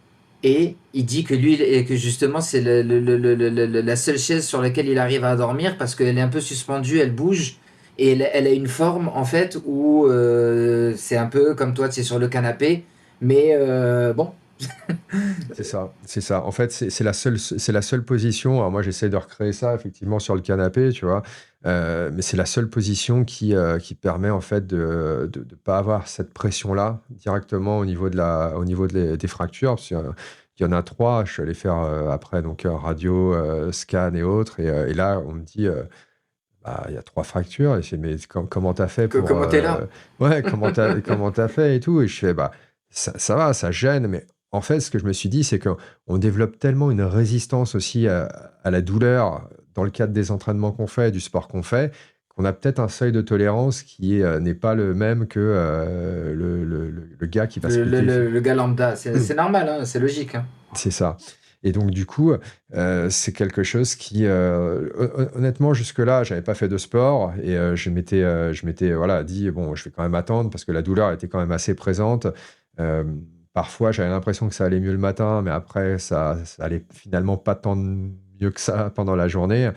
Et il dit que lui, et que justement, c'est la seule chaise sur laquelle il arrive à dormir parce qu'elle est un peu suspendue, elle bouge. Et elle a une forme, en fait, où c'est un peu comme toi, tu es sur le canapé. Mais bon, c'est ça, c'est ça. En fait, c'est la seule position. Alors moi, j'essaie de recréer ça effectivement sur le canapé, tu vois. Mais c'est la seule position qui permet en fait de pas avoir cette pression-là directement au niveau des fractures. Parce qu'il y en a trois. Je suis allé faire après donc radio, scan et autres. Et là, on me dit. Bah, il y a 3 fractures. Et je fais, mais comment t'as fait pour. comment t'es là? Ouais, comment t'as fait et tout. Et je fais, bah, ça va, ça gêne. Mais en fait, ce que je me suis dit, c'est qu'on développe tellement une résistance aussi à la douleur dans le cadre des entraînements qu'on fait, du sport qu'on fait, qu'on a peut-être un seuil de tolérance qui n'est pas le même que le gars qui va se péter. Le gars lambda, c'est normal, hein, c'est logique, hein. C'est ça. Et donc, du coup, c'est quelque chose qui, honnêtement, jusque-là, j'avais pas fait de sport et je m'étais voilà, dit, bon, je vais quand même attendre parce que la douleur était quand même assez présente. Euh, Parfois, j'avais l'impression que ça allait mieux le matin, mais après, ça allait finalement pas tant mieux que ça pendant la journée.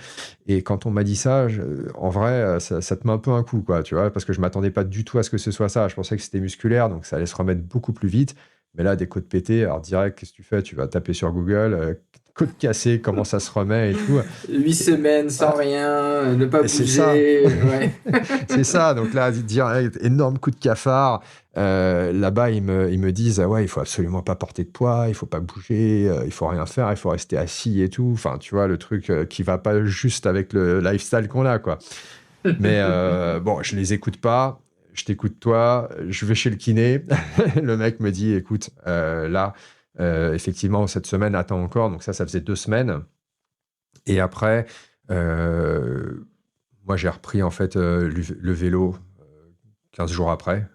Et quand on m'a dit ça, en vrai, ça te met un peu un coup, quoi, tu vois, parce que je m'attendais pas du tout à ce que ce soit ça. Je pensais que c'était musculaire, donc ça allait se remettre beaucoup plus vite. Mais là, des côtes pétées, alors direct, qu'est-ce que tu fais? Tu vas taper sur Google, côte cassée, comment ça se remet et tout. 8 semaines sans rien, ne pas Et c'est ça. bouger, ouais. C'est ça. Donc là, direct, énorme coup de cafard. Là-bas, ils me disent, ah ouais, il faut absolument pas porter de poids, il faut pas bouger, il faut rien faire, il faut rester assis et tout. Enfin, tu vois, le truc qui va pas juste avec le lifestyle qu'on a, quoi. Mais bon, je les écoute pas. Je t'écoute toi. Je vais chez le kiné. Le mec me dit, écoute, là, effectivement, cette semaine attend encore. Donc ça faisait 2 semaines. Et après, moi, j'ai repris en fait le vélo 15 jours après,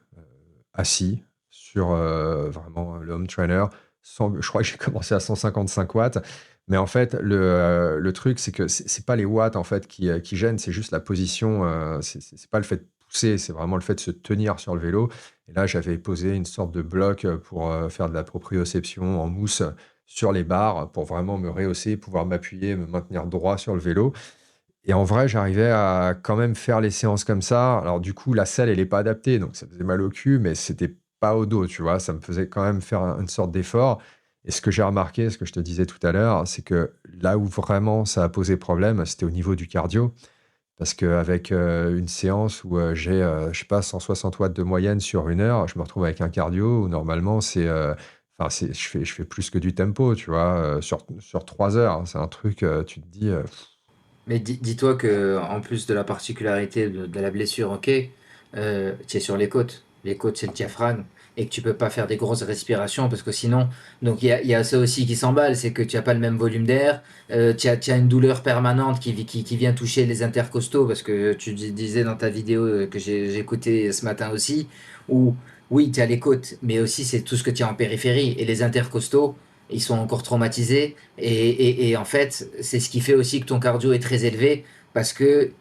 assis sur vraiment le home trainer. Je crois que j'ai commencé à 155 watts. Mais en fait, le truc, c'est que c'est pas les watts en fait qui gênent, c'est juste la position. C'est pas le fait de pousser, c'est vraiment le fait de se tenir sur le vélo. Et là, j'avais posé une sorte de bloc pour faire de la proprioception en mousse sur les barres pour vraiment me rehausser, pouvoir m'appuyer, me maintenir droit sur le vélo. Et en vrai, j'arrivais à quand même faire les séances comme ça. Alors du coup, la selle, elle n'est pas adaptée, donc ça faisait mal au cul, mais c'était pas au dos, tu vois. Ça me faisait quand même faire une sorte d'effort. Et ce que j'ai remarqué, ce que je te disais tout à l'heure, c'est que là où vraiment ça a posé problème, c'était au niveau du cardio. Parce qu'avec une séance où j'ai, je sais pas, 160 watts de moyenne sur 1 heure, je me retrouve avec un cardio où normalement enfin, je fais plus que du tempo, tu vois, sur 3 heures, hein. C'est un truc, tu te dis, Mais dis-toi que en plus de la particularité de la blessure, ok, tu es sur les côtes. Les côtes, c'est le diaphragme. Et que tu peux pas faire des grosses respirations parce que sinon. Donc il y a ça aussi qui s'emballe, c'est que tu n'as pas le même volume d'air. Tu as une douleur permanente qui vient toucher les intercostaux parce que tu disais dans ta vidéo que j'ai écouté ce matin aussi, où oui, tu as les côtes, mais aussi c'est tout ce que tu as en périphérie. Et les intercostaux, ils sont encore traumatisés. Et en fait, c'est ce qui fait aussi que ton cardio est très élevé parce que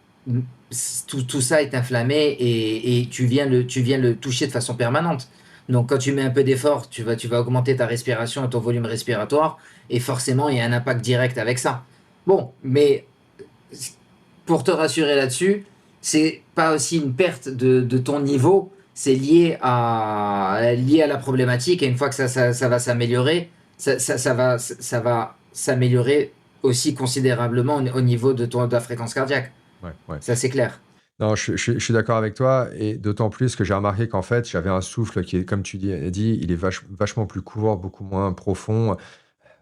tout ça est inflammé et tu viens le toucher de façon permanente. Donc, quand tu mets un peu d'effort, tu vas augmenter ta respiration et ton volume respiratoire et forcément, il y a un impact direct avec ça. Bon, mais pour te rassurer là-dessus, c'est pas aussi une perte de ton niveau, c'est lié à la problématique et une fois que ça va s'améliorer, ça va s'améliorer aussi considérablement au niveau de ta fréquence cardiaque. ouais, ouais. Ça, c'est clair. Non, je suis d'accord avec toi, et d'autant plus que j'ai remarqué qu'en fait, j'avais un souffle qui est, comme tu dis, il est vachement plus court, beaucoup moins profond,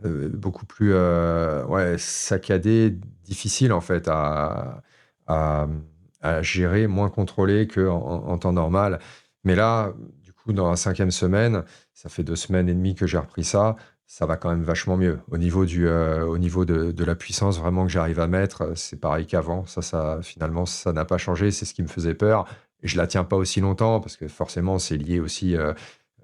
beaucoup plus ouais, saccadé, difficile en fait à, à gérer, moins contrôlé qu'en temps normal. Mais là, du coup, dans la 5e semaine, ça fait 2 semaines et demie que j'ai repris ça. Ça va quand même vachement mieux. Au niveau de la puissance vraiment que j'arrive à mettre, c'est pareil qu'avant. Finalement, ça n'a pas changé. C'est ce qui me faisait peur. Et je la tiens pas aussi longtemps parce que forcément, c'est lié aussi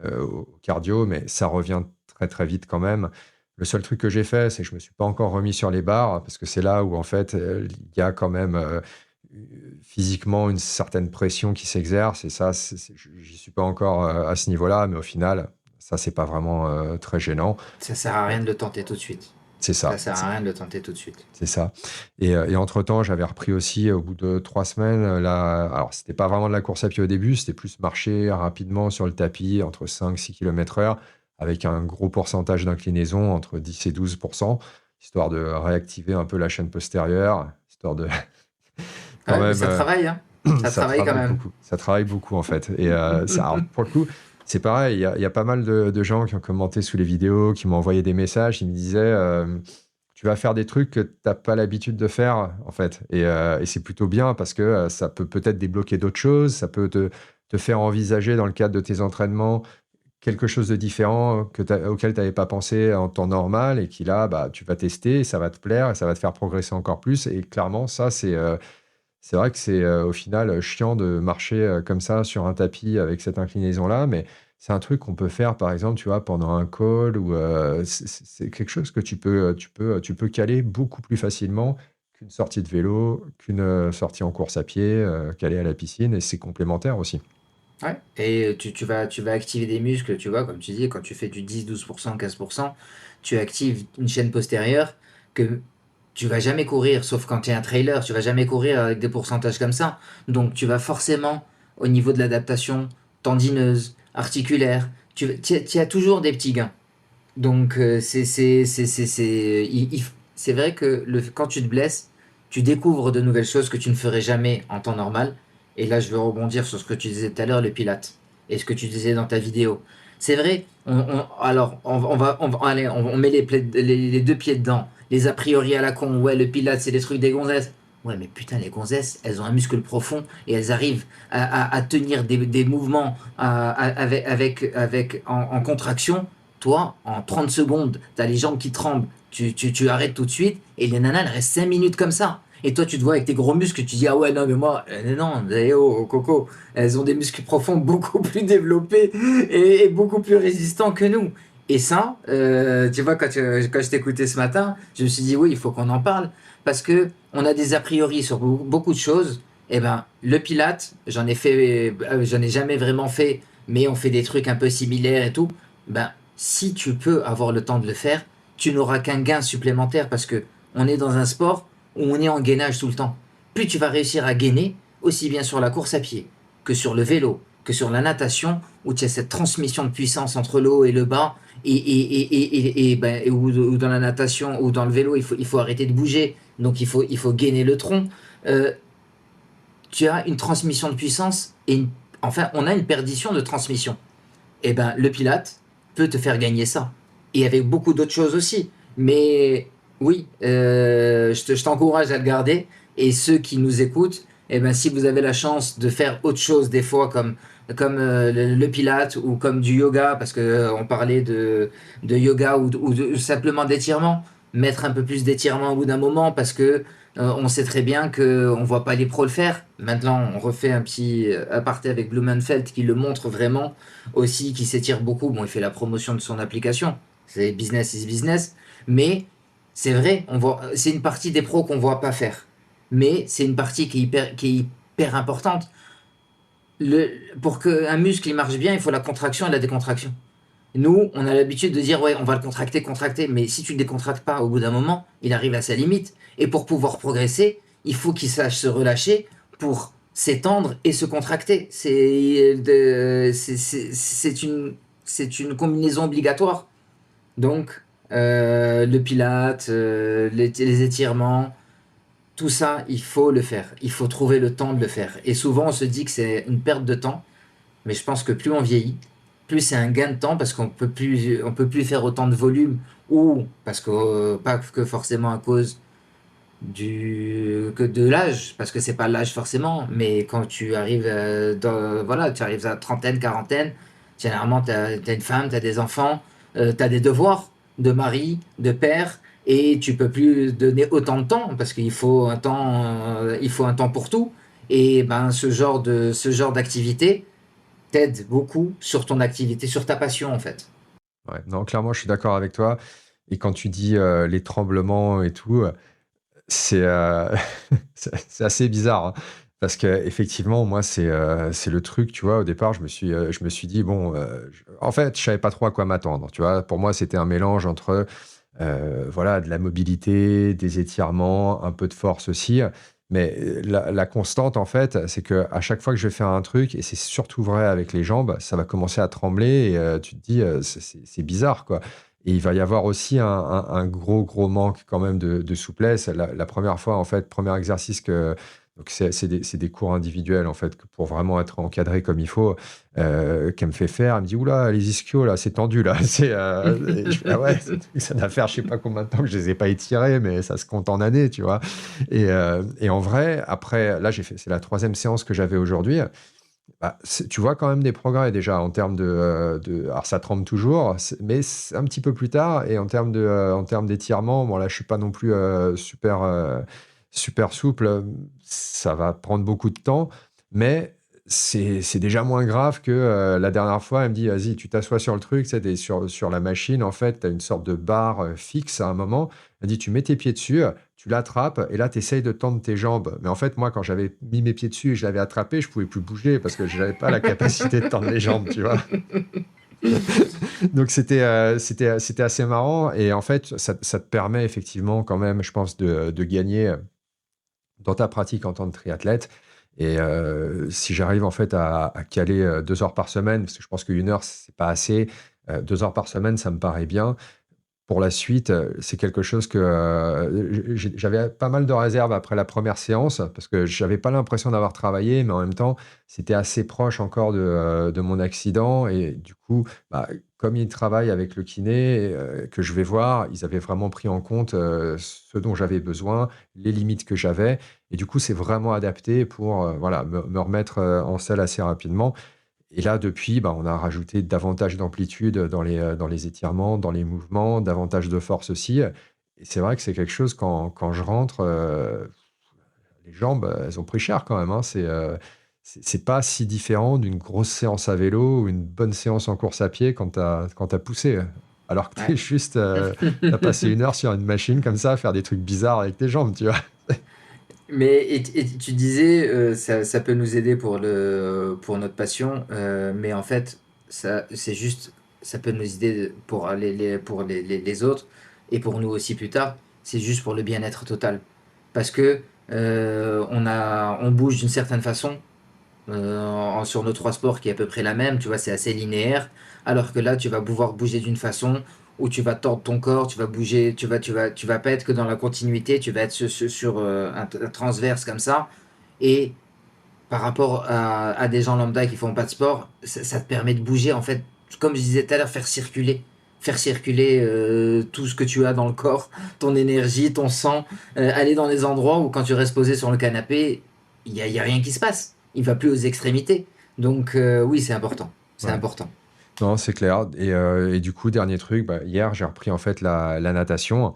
au cardio, mais ça revient très très vite quand même. Le seul truc que j'ai fait, c'est que je me suis pas encore remis sur les barres parce que c'est là où en fait il y a quand même physiquement une certaine pression qui s'exerce, et ça, j'y suis pas encore à ce niveau-là, mais au final, ça, c'est pas vraiment très gênant. Ça sert à rien de le tenter tout de suite. C'est Ça ça, sert à rien de le tenter tout de suite. c'est ça. Et entre-temps, j'avais repris aussi au bout de 3 semaines. Alors, c'était pas vraiment de la course à pied au début, c'était plus marcher rapidement sur le tapis entre 5-6 km/h avec un gros pourcentage d'inclinaison entre 10 et 12%, histoire de réactiver un peu la chaîne postérieure, histoire de quand Ouais, mais même ça travaille, hein. Ça ça travaille quand travaille même. beaucoup. Ça travaille beaucoup, en fait. Et alors, pour le coup, c'est pareil. Il y a pas mal de gens qui ont commenté sous les vidéos, qui m'ont envoyé des messages. Ils me disaient, tu vas faire des trucs que tu n'as pas l'habitude de faire, en fait. Et c'est plutôt bien parce que ça peut peut-être débloquer d'autres choses. Ça peut te faire envisager, dans le cadre de tes entraînements, quelque chose de différent auquel tu n'avais pas pensé en temps normal, et qui là, bah, tu vas tester, et ça va te plaire, et ça va te faire progresser encore plus. Et clairement, ça, c'est vrai que c'est au final chiant de marcher comme ça sur un tapis avec cette inclinaison-là, mais c'est un truc qu'on peut faire, par exemple, tu vois, pendant un call ou c'est quelque chose que tu peux caler beaucoup plus facilement qu'une sortie de vélo, qu'une sortie en course à pied, qu'aller à la piscine, et c'est complémentaire aussi. Ouais. Et tu vas activer des muscles, tu vois, comme tu dis, quand tu fais du 10, 12%, 15%, tu actives une chaîne postérieure que tu vas jamais courir, sauf quand tu es un trailer, tu vas jamais courir avec des pourcentages comme ça. Donc tu vas forcément, au niveau de l'adaptation tendineuse, articulaire, tu as toujours des petits gains. Donc c'est vrai que quand tu te blesses, tu découvres de nouvelles choses que tu ne ferais jamais en temps normal. Et là, je veux rebondir sur ce que tu disais tout à l'heure, le Pilate, et ce que tu disais dans ta vidéo. C'est vrai, alors allez, on met les deux pieds dedans. Les a priori à la con, ouais, le Pilate, c'est des trucs des gonzesses. Ouais, mais putain, les gonzesses, elles ont un muscle profond et elles arrivent à tenir des mouvements en contraction. Toi, en 30 secondes, t'as les jambes qui tremblent, tu arrêtes tout de suite, et les nanas, elles restent 5 minutes comme ça. Et toi, tu te vois avec tes gros muscles, tu dis, ah ouais, non, mais moi, non, oh, Coco, elles ont des muscles profonds beaucoup plus développés et beaucoup plus résistants que nous. Et ça, tu vois, quand je t'écoutais ce matin, je me suis dit, oui, il faut qu'on en parle, parce que on a des a priori sur beaucoup de choses. Eh ben, le Pilate, j'en ai jamais vraiment fait, mais on fait des trucs un peu similaires et tout. Ben, si tu peux avoir le temps de le faire, tu n'auras qu'un gain supplémentaire parce que on est dans un sport où on est en gainage tout le temps. Plus tu vas réussir à gainer, aussi bien sur la course à pied que sur le vélo, que sur la natation, où tu as cette transmission de puissance entre le haut et le bas, ou dans la natation ou dans le vélo, il faut arrêter de bouger, donc il faut gainer le tronc. Euh, Tu as une transmission de puissance enfin, on a une perdition de transmission. Eh ben, le Pilate peut te faire gagner ça. Et avec beaucoup d'autres choses aussi. Mais oui, je t'encourage à le garder. Et ceux qui nous écoutent, eh ben, si vous avez la chance de faire autre chose des fois comme le Pilate ou comme du yoga, parce que on parlait de yoga ou simplement d'étirement, mettre un peu plus d'étirement au bout d'un moment parce que on sait très bien qu'on ne voit pas les pros le faire. Maintenant, on refait un petit aparté avec Blumenfeld qui le montre vraiment aussi, qui s'étire beaucoup. Bon, il fait la promotion de son application. C'est business is business. Mais c'est vrai, c'est une partie des pros qu'on ne voit pas faire. Mais c'est une partie qui est hyper importante. Pour qu'un muscle il marche bien, il faut la contraction et la décontraction. Nous, on a l'habitude de dire, ouais, on va le contracter, contracter, mais si tu ne le décontractes pas, au bout d'un moment, il arrive à sa limite. Et pour pouvoir progresser, il faut qu'il sache se relâcher pour s'étendre et se contracter. C'est une combinaison obligatoire. Donc, le pilate, les étirements, tout ça, il faut le faire. Il faut trouver le temps de le faire. Et souvent, on se dit que c'est une perte de temps, mais je pense que plus on vieillit, plus c'est un gain de temps parce qu'on peut plus faire autant de volume ou parce que pas que forcément à cause que de l'âge, parce que c'est pas l'âge forcément, mais quand tu arrives voilà, tu arrives à trentaine, quarantaine, généralement t'as une femme, t'as des enfants, t'as des devoirs de mari, de père, et tu peux plus donner autant de temps parce qu'il faut un temps pour tout. Et ben ce genre d'activité t'aide beaucoup sur ton activité, sur ta passion en fait. Ouais, non, clairement, je suis d'accord avec toi. Et quand tu dis les tremblements et tout, c'est c'est assez bizarre, hein, parce que effectivement, moi, c'est le truc, tu vois. Au départ, je me suis dit, bon, en fait, je savais pas trop à quoi m'attendre, tu vois. Pour moi, c'était un mélange entre voilà, de la mobilité, des étirements, un peu de force aussi. Mais la constante, en fait, c'est que à chaque fois que je vais faire un truc, et c'est surtout vrai avec les jambes, ça va commencer à trembler et tu te dis, c'est bizarre, quoi. Et il va y avoir aussi un gros, gros manque quand même de souplesse. La première fois, en fait, premier exercice donc c'est des cours individuels, en fait, pour vraiment être encadré comme il faut, qu'elle me fait faire. Elle me dit, oula, les ischios, là, c'est tendu, là. Et je fais, ah ouais, ça doit faire je sais pas combien de temps que je les ai pas étirés, mais ça se compte en années, tu vois. Et en vrai, après, là, c'est la troisième séance que j'avais aujourd'hui. Bah, tu vois quand même des progrès déjà en termes alors ça tremble toujours, mais c'est un petit peu plus tard. Et en termes d'étirement, bon là, je suis pas non plus super super souple, ça va prendre beaucoup de temps, mais c'est déjà moins grave que la dernière fois, elle me dit, vas-y, tu t'assois sur le truc, t'es sur la machine, en fait, tu as une sorte de barre fixe à un moment. Elle dit, tu mets tes pieds dessus, tu l'attrapes, et là, tu essayes de tendre tes jambes. Mais en fait, moi, quand j'avais mis mes pieds dessus et je l'avais attrapé, je pouvais plus bouger parce que je n'avais pas la capacité de tendre les jambes, tu vois. Donc c'était assez marrant et en fait ça te permet effectivement quand même, je pense, de gagner dans ta pratique en tant que triathlète. Et si j'arrive en fait à caler 2 heures par semaine, parce que je pense qu'une heure c'est pas assez, 2 heures par semaine ça me paraît bien. Pour la suite, c'est quelque chose que j'avais pas mal de réserves après la première séance parce que j'avais pas l'impression d'avoir travaillé, mais en même temps, c'était assez proche encore de mon accident. Et du coup, bah, comme ils travaillent avec le kiné que je vais voir, ils avaient vraiment pris en compte ce dont j'avais besoin, les limites que j'avais. Et du coup, c'est vraiment adapté pour voilà, me remettre en selle assez rapidement. Et là, depuis, bah, on a rajouté davantage d'amplitude dans les étirements, dans les mouvements, davantage de force aussi. Et c'est vrai que c'est quelque chose, quand je rentre, les jambes, elles ont pris cher quand même, hein. C'est pas si différent d'une grosse séance à vélo ou une bonne séance en course à pied quand t'as poussé. Alors que t'es Ouais. juste, t'as passé une heure sur une machine comme ça à faire des trucs bizarres avec tes jambes, tu vois. Mais et tu disais, ça peut nous aider pour notre passion, mais en fait, c'est juste, ça peut nous aider pour les autres et pour nous aussi plus tard. C'est juste pour le bien-être total. Parce que on bouge d'une certaine façon sur nos trois sports qui est à peu près la même, tu vois, c'est assez linéaire. Alors que là, tu vas pouvoir bouger d'une façon où tu vas tordre ton corps, tu vas bouger, tu vas pas être que dans la continuité, tu vas être sur un transverse comme ça. Et par rapport à des gens lambda qui font pas de sport, ça te permet de bouger, en fait, comme je disais tout à l'heure, faire circuler tout ce que tu as dans le corps, ton énergie, ton sang, aller dans des endroits où quand tu restes posé sur le canapé, y a rien qui se passe. Il va plus aux extrémités. Donc oui, c'est important. C'est Ouais. important. Non, c'est clair. Et du coup, dernier truc, bah, hier, j'ai repris en fait la natation.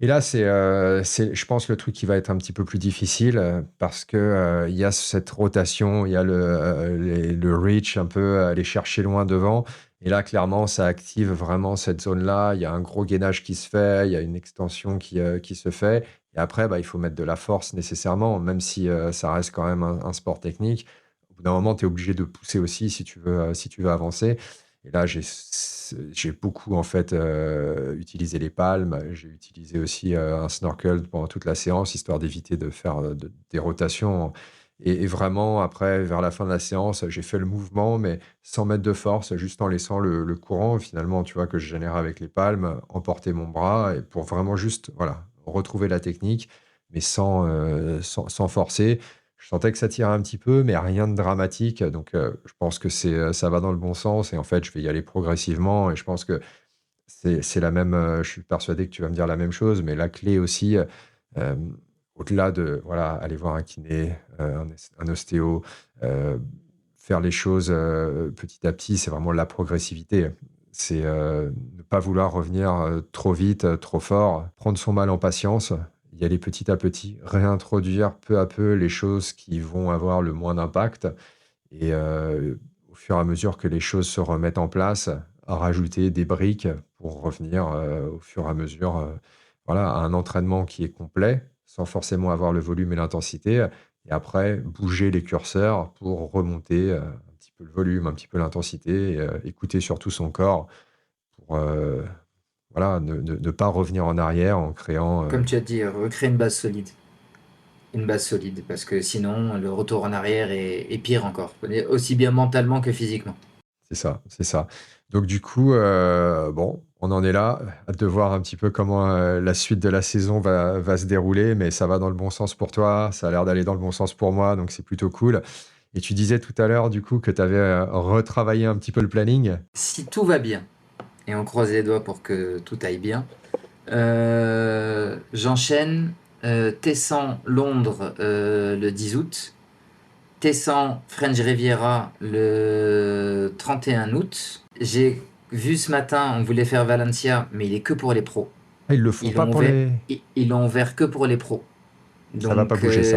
Et là, je pense, le truc qui va être un petit peu plus difficile parce que il y a cette rotation, il y a le reach, un peu aller chercher loin devant. Et là, clairement, ça active vraiment cette zone-là. Il y a un gros gainage qui se fait, il y a une extension qui se fait. Et après, bah, il faut mettre de la force nécessairement, même si ça reste quand même un sport technique. Au bout d'un moment, tu es obligé de pousser aussi si tu veux avancer. Et là, j'ai beaucoup en fait utilisé les palmes. J'ai utilisé aussi un snorkel pendant toute la séance, histoire d'éviter de faire des rotations. Et vraiment, après, vers la fin de la séance, j'ai fait le mouvement, mais sans mettre de force, juste en laissant le courant, finalement, tu vois, que je génère avec les palmes, emporter mon bras, et pour vraiment juste, voilà, retrouver la technique, mais sans forcer. Je sentais que ça tirait un petit peu, mais rien de dramatique. Donc, je pense que ça va dans le bon sens. Et en fait, je vais y aller progressivement. Et je pense que c'est la même. Je suis persuadé que tu vas me dire la même chose. Mais la clé aussi, euh, au-delà de voilà, aller voir un kiné, un ostéo, euh, faire les choses petit à petit, c'est vraiment la progressivité. C'est ne pas vouloir revenir trop vite, trop fort, prendre son mal en patience, y aller petit à petit, réintroduire peu à peu les choses qui vont avoir le moins d'impact et au fur et à mesure que les choses se remettent en place, à rajouter des briques pour revenir au fur et à mesure voilà, à un entraînement qui est complet, sans forcément avoir le volume et l'intensité. Et après, bouger les curseurs pour remonter un petit peu le volume, un petit peu l'intensité, et écouter surtout son corps pour voilà, ne pas revenir en arrière en créant. Comme tu as dit, recréer une base solide. Une base solide. Parce que sinon, le retour en arrière est pire encore. Aussi bien mentalement que physiquement. C'est ça, c'est ça. Donc du coup, bon, on en est là, hâte de voir un petit peu comment la suite de la saison va se dérouler, mais ça va dans le bon sens pour toi, ça a l'air d'aller dans le bon sens pour moi, donc c'est plutôt cool. Et tu disais tout à l'heure, du coup, que tu avais retravaillé un petit peu le planning. Si tout va bien, et on croise les doigts pour que tout aille bien, j'enchaîne Tessan Londres le 10 août, Tessan French Riviera le 31 août. J'ai vu ce matin, on voulait faire Valencia, mais il est que pour les pros. Ah, ils le font pas pour les... Ils l'ont ouvert que pour les pros. Ça va pas Donc, bouger ça.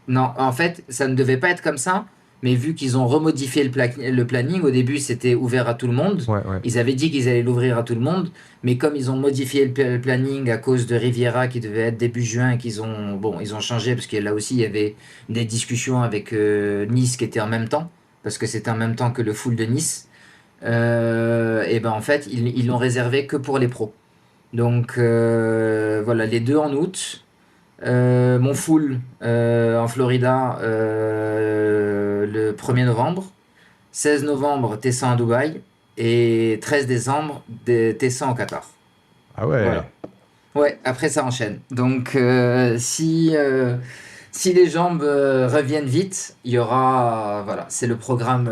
non, en fait, ça ne devait pas être comme ça, mais vu qu'ils ont remodifié le planning, au début, c'était ouvert à tout le monde. Ouais, ouais. Ils avaient dit qu'ils allaient l'ouvrir à tout le monde, mais comme ils ont modifié le planning à cause de Riviera qui devait être début juin, et bon, ils ont changé parce que là aussi, il y avait des discussions avec Nice qui étaient en même temps, parce que c'était en même temps que le full de Nice. Et ben en fait, ils l'ont réservé que pour les pros. Donc voilà, les deux en août. Mon full en Florida le 1er novembre. 16 novembre, Tessin à Dubaï. Et 13 décembre, Tessin au Qatar. Ah ouais. Voilà. Ouais, après ça enchaîne. Donc si les jambes reviennent vite, il y aura voilà, c'est le programme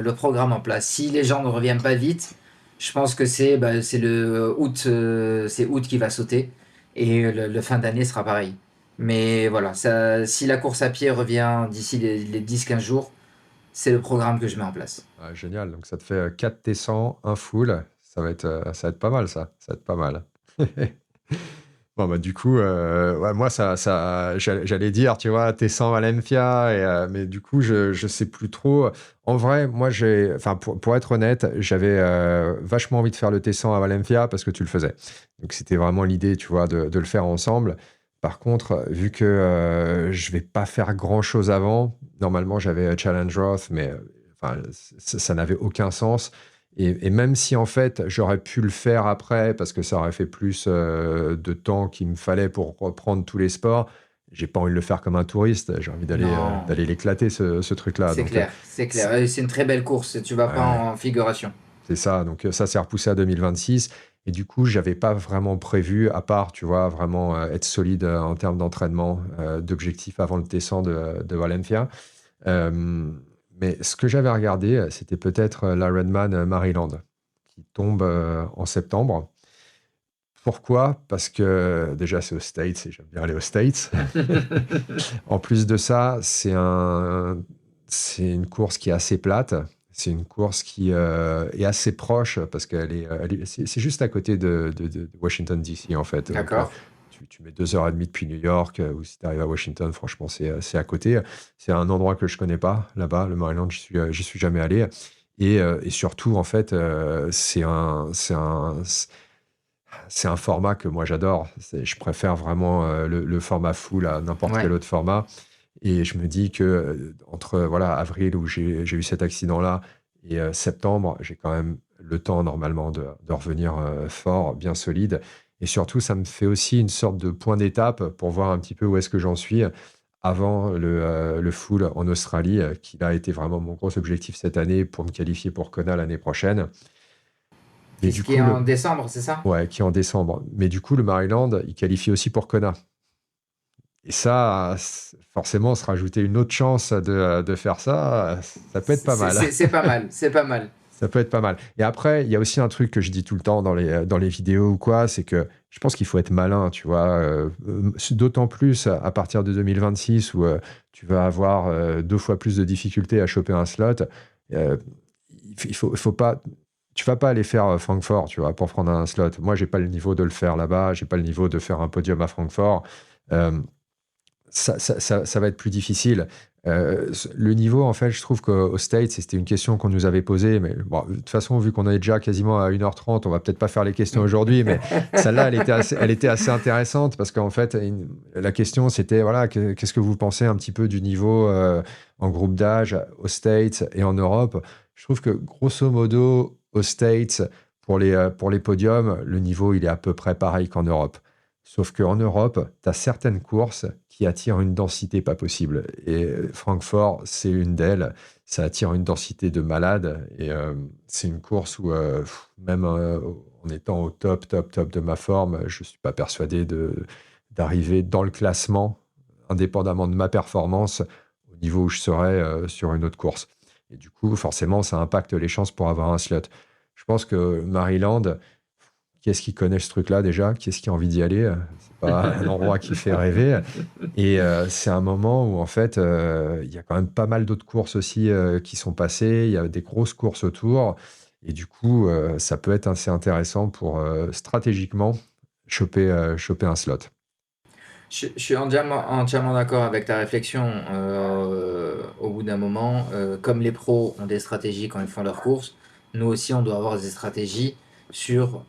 en place. Si les jambes ne reviennent pas vite, je pense que c'est le août c'est août qui va sauter et le fin d'année sera pareil. Mais voilà, si la course à pied revient d'ici les 10-15 jours, c'est le programme que je mets en place. Ah, génial. Donc ça te fait 4 T100, un full. Ça va être pas mal, ça. Ça va être pas mal. Bon, bah, du coup, ouais, moi, j'allais dire, tu vois, T100 Valencia, mais du coup, je sais plus trop. En vrai, moi, enfin, pour être honnête, j'avais vachement envie de faire le T100 à Valencia parce que tu le faisais. Donc, c'était vraiment l'idée, tu vois, de le faire ensemble. Par contre, vu que je vais pas faire grand-chose avant, normalement, j'avais Challenge Roth, mais enfin, ça n'avait aucun sens. Et même si en fait j'aurais pu le faire après parce que ça aurait fait plus de temps qu'il me fallait pour reprendre tous les sports, j'ai pas envie de le faire comme un touriste. J'ai envie Non, d'aller l'éclater ce truc-là. c'est Donc clair, c'est clair. C'est une très belle course, tu vas pas ouais, en figuration. c'est ça. Donc ça s'est repoussé à 2026. Et du coup, j'avais pas vraiment prévu, à part, tu vois, vraiment être solide en termes d'entraînement, d'objectifs avant le descent de Valencia. Euh, mais ce que j'avais regardé, c'était peut-être l'Ironman Maryland, qui tombe en septembre. Pourquoi? Parce que déjà, c'est aux States et j'aime bien aller aux States. En plus de ça, c'est une course qui est assez plate. C'est une course qui est assez proche parce c'est juste à côté de Washington, D.C. en fait. Donc, D'accord. tu mets 2h30 depuis New York, ou si tu arrives à Washington, franchement, c'est à côté. C'est un endroit que je connais pas là-bas, le Maryland, j'y suis jamais allé. Et surtout, en fait, c'est un format que moi j'adore. Je préfère vraiment le format full à n'importe quel Ouais. autre format. Et je me dis que entre voilà, avril où j'ai eu cet accident-là et septembre, j'ai quand même le temps normalement de revenir fort, bien solide. Et surtout, ça me fait aussi une sorte de point d'étape pour voir un petit peu où est-ce que j'en suis avant le full en Australie, qui a été vraiment mon gros objectif cette année pour me qualifier pour Kona l'année prochaine. Mais du Qui est coup, en décembre, c'est ça? ouais, qui est en décembre. Mais du coup, le Maryland, il qualifie aussi pour Kona. Et ça, forcément, se rajouter une autre chance de faire ça, ça peut être pas mal. C'est pas mal, c'est pas mal. Ça peut être pas mal. Et après, il y a aussi un truc que je dis tout le temps dans les vidéos ou quoi, c'est que je pense qu'il faut être malin, tu vois. D'autant plus à partir de 2026 où tu vas avoir 2 fois plus de difficultés à choper un slot. Euh, il faut pas. Tu vas pas aller faire Francfort, tu vois, pour prendre un slot. Moi, j'ai pas le niveau de le faire là-bas. J'ai pas le niveau de faire un podium à Francfort. Euh, ça va être plus difficile. Le niveau, en fait, je trouve qu'aux States, c'était une question qu'on nous avait posée, mais bon, de toute façon, vu qu'on est déjà quasiment à 1h30, on va peut-être pas faire les questions aujourd'hui, mais celle-là, elle était assez intéressante parce qu'en fait, la question, c'était, voilà, qu'est-ce que vous pensez un petit peu du niveau en groupe d'âge aux States et en Europe? Je trouve que, grosso modo, aux States, pour les podiums, le niveau, il est à peu près pareil qu'en Europe. Sauf qu'en Europe, tu as certaines courses qui attirent une densité pas possible. Et Francfort, c'est une d'elles. Ça attire une densité de malade. Et c'est une course où, même en étant au top de ma forme, je ne suis pas persuadé d'arriver dans le classement, indépendamment de ma performance, au niveau où je serais sur une autre course. Et du coup, forcément, ça impacte les chances pour avoir un slot. Je pense que Maryland, qui est-ce qui connaît ce truc-là déjà? Qui est-ce qui a envie d'y aller? C'est pas un endroit qui fait rêver. Et c'est un moment où, en fait, il y a quand même pas mal d'autres courses aussi qui sont passées. Il y a des grosses courses autour. Et du coup, ça peut être assez intéressant pour stratégiquement choper un slot. Je suis entièrement d'accord avec ta réflexion. Au bout d'un moment, comme les pros ont des stratégies quand ils font leurs courses, nous aussi on doit avoir des stratégies sur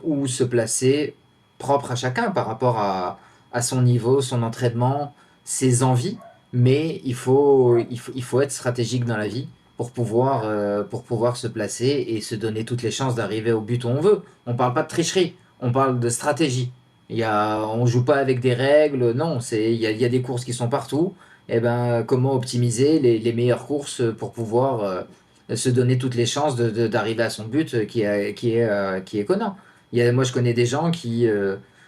où se placer, propre à chacun par rapport à son niveau, son entraînement, ses envies. Mais il faut être stratégique dans la vie pour pouvoir se placer et se donner toutes les chances d'arriver au but où on veut. On parle pas de tricherie, on parle de stratégie. On joue pas avec des règles, non, il y a des courses qui sont partout. Et ben, comment optimiser les meilleures courses pour pouvoir se donner toutes les chances d'arriver à son but qui est Conan. Moi, je connais des gens qui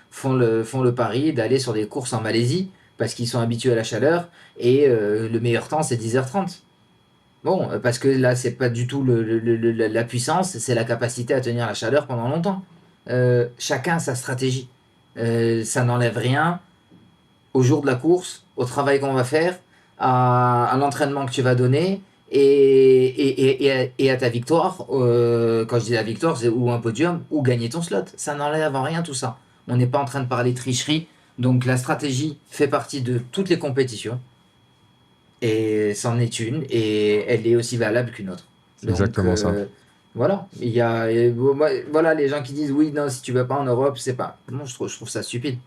font le pari d'aller sur des courses en Malaisie parce qu'ils sont habitués à la chaleur et le meilleur temps, c'est 10h30. Bon, parce que là, c'est pas du tout la puissance, c'est la capacité à tenir la chaleur pendant longtemps. Chacun a sa stratégie. Ça n'enlève rien au jour de la course, au travail qu'on va faire, à l'entraînement que tu vas donner et à ta victoire. Quand je dis la victoire, c'est ou un podium ou gagner ton slot. Ça n'enlève en rien tout ça. On n'est pas en train de parler tricherie. Donc la stratégie fait partie de toutes les compétitions et c'en est une et elle est aussi valable qu'une autre. C'est Donc exactement ça. voilà, voilà les gens qui disent oui, non, si tu vas pas en Europe, c'est pas. Moi, je trouve ça stupide.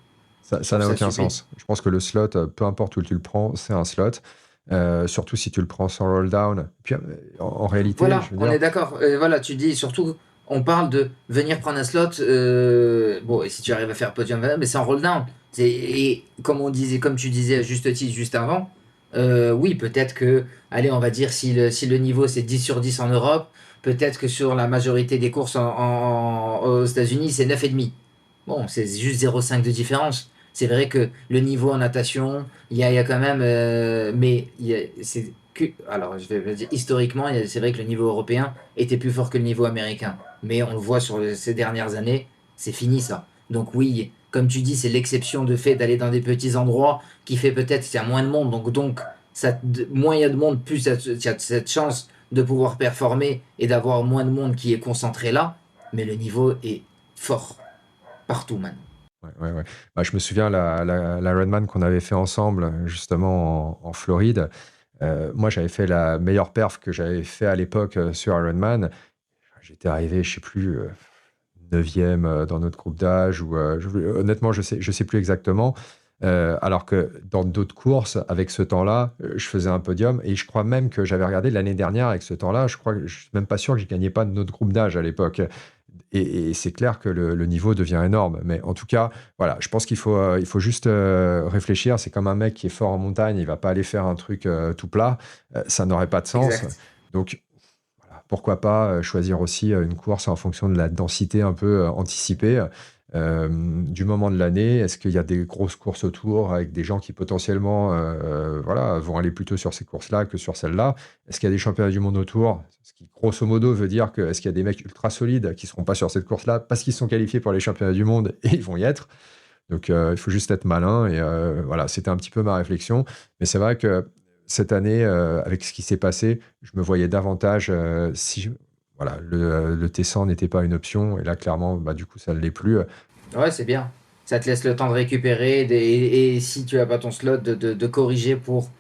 Je Ça trouve n'a ça aucun stupide. sens. Je pense que le slot, peu importe où tu le prends, c'est un slot. Surtout si tu le prends sans roll down. Puis en réalité, je Voilà, veux on dire, est d'accord. Voilà, tu dis surtout, on parle de venir prendre un slot. Bon, et si tu arrives à faire podium, mais c'est en roll down. Et comme on disait, comme tu disais à juste titre juste avant, oui, peut-être que, allez, on va dire si le niveau c'est 10 sur 10 en Europe, peut-être que sur la majorité des courses aux États-Unis, c'est 9,5. Bon, c'est juste 0,5 de différence. C'est vrai que le niveau en natation, il y a quand même. Mais alors, je vais dire, historiquement, c'est vrai que le niveau européen était plus fort que le niveau américain. Mais on le voit sur ces dernières années, c'est fini ça. Donc, oui, comme tu dis, c'est l'exception de fait d'aller dans des petits endroits qui fait peut-être qu'il y a moins de monde. Donc moins il y a de monde, plus il y a cette chance de pouvoir performer et d'avoir moins de monde qui est concentré là. Mais le niveau est fort partout maintenant. ouais, ouais, ouais. Bah, je me souviens la Redman qu'on avait fait ensemble, justement en Floride. Moi, j'avais fait la meilleure perf que j'avais fait à l'époque sur Ironman. J'étais arrivé, je sais plus, 9e dans notre groupe d'âge, ou honnêtement, je sais plus exactement. Alors que dans d'autres courses, avec ce temps-là, je faisais un podium, et je crois même que j'avais regardé l'année dernière avec ce temps-là. Je crois que je suis même pas sûr que je gagnais pas de notre groupe d'âge à l'époque. Et c'est clair que le niveau devient énorme. Mais en tout cas, voilà, je pense il faut juste réfléchir. C'est comme un mec qui est fort en montagne, il va pas aller faire un truc tout plat. Ça n'aurait pas de sens. Exact. Donc, voilà, pourquoi pas choisir aussi une course en fonction de la densité un peu anticipée du moment de l'année. Est-ce qu'il y a des grosses courses autour avec des gens qui potentiellement voilà, vont aller plutôt sur ces courses-là que sur celles-là? Est-ce qu'il y a des championnats du monde autour? Ce qui, grosso modo, veut dire que est-ce qu'il y a des mecs ultra solides qui ne seront pas sur cette course-là parce qu'ils sont qualifiés pour les championnats du monde et ils vont y être? Donc, il faut juste être malin. Et voilà, c'était un petit peu ma réflexion. Mais c'est vrai que cette année, avec ce qui s'est passé, je me voyais davantage si voilà, le T100 n'était pas une option. Et là, clairement, bah, du coup, ça ne l'est plus. Ouais, c'est bien. Ça te laisse le temps de récupérer et si tu as pas ton slot, de corriger pour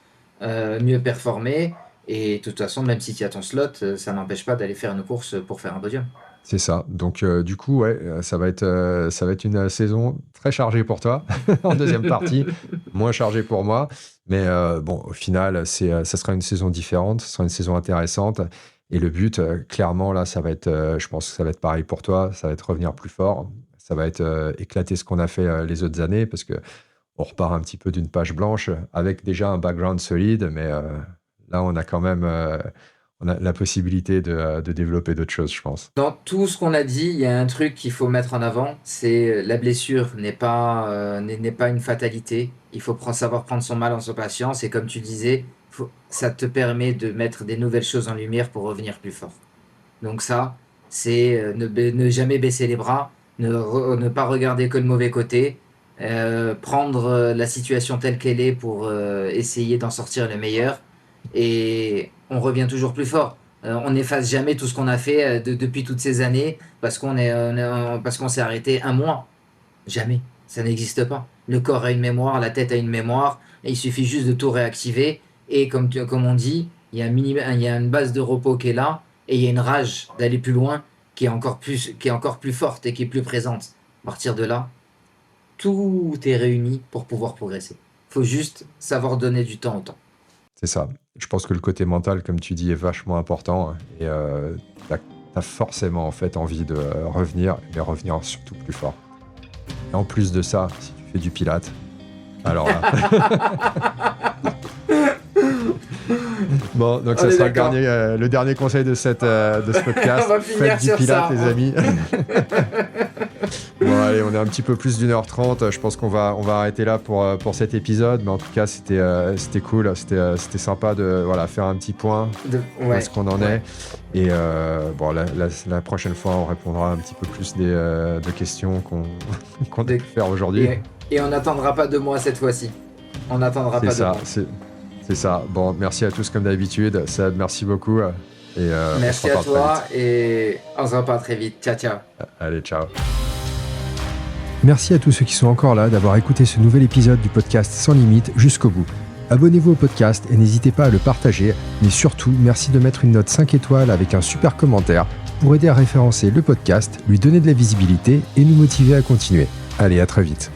mieux performer. Et de toute façon, même si tu as ton slot, ça n'empêche pas d'aller faire une course pour faire un podium. C'est ça. Donc, du coup, ouais, ça va être une saison très chargée pour toi en deuxième partie, moins chargée pour moi. Mais bon, au final, ça sera une saison différente, ce sera une saison intéressante. Et le but, clairement, là, ça va être, je pense que ça va être pareil pour toi, ça va être revenir plus fort, ça va être éclater ce qu'on a fait les autres années, parce que on repart un petit peu d'une page blanche avec déjà un background solide, mais là, on a quand même on a la possibilité de développer d'autres choses, je pense. Dans tout ce qu'on a dit, il y a un truc qu'il faut mettre en avant, c'est la blessure n'est pas une fatalité. Il faut savoir prendre son mal en sa patience et comme tu disais, ça te permet de mettre des nouvelles choses en lumière pour revenir plus fort. Donc ça, c'est ne jamais baisser les bras, ne pas regarder que le mauvais côté, prendre la situation telle qu'elle est pour essayer d'en sortir le meilleur et on revient toujours plus fort. On n'efface jamais tout ce qu'on a fait depuis toutes ces années parce qu'on s'est arrêté un mois. Jamais. Ça n'existe pas. Le corps a une mémoire, la tête a une mémoire, et il suffit juste de tout réactiver. Et comme on dit, il y a une base de repos qui est là, et il y a une rage d'aller plus loin qui est encore plus forte et qui est plus présente. À partir de là, tout est réuni pour pouvoir progresser. Il faut juste savoir donner du temps au temps. C'est ça. Je pense que le côté mental, comme tu dis, est vachement important. Et t'as forcément en fait envie de revenir, mais revenir surtout plus fort. Et en plus de ça, si tu fais du pilate, alors là... Bon, donc ça sera le dernier conseil de ce podcast. Faites du pilate, les amis. Bon, allez, on est un petit peu plus d'1h30. Je pense qu'on va arrêter là pour cet épisode. Mais en tout cas, c'était cool. C'était sympa de faire un petit point de ce qu'on en est. Et bon, la prochaine fois, on répondra un petit peu plus de questions qu'on a pu faire aujourd'hui. Et on n'attendra pas 2 mois cette fois-ci. On n'attendra pas 2 mois. C'est ça. Bon, merci à tous comme d'habitude. Sad, merci beaucoup. Et, merci à toi et on se reparle très vite. Ciao, ciao. Allez, ciao. Merci à tous ceux qui sont encore là d'avoir écouté ce nouvel épisode du podcast Sans Limite jusqu'au bout. Abonnez-vous au podcast et n'hésitez pas à le partager. Mais surtout, merci de mettre une note 5 étoiles avec un super commentaire pour aider à référencer le podcast, lui donner de la visibilité et nous motiver à continuer. Allez, à très vite.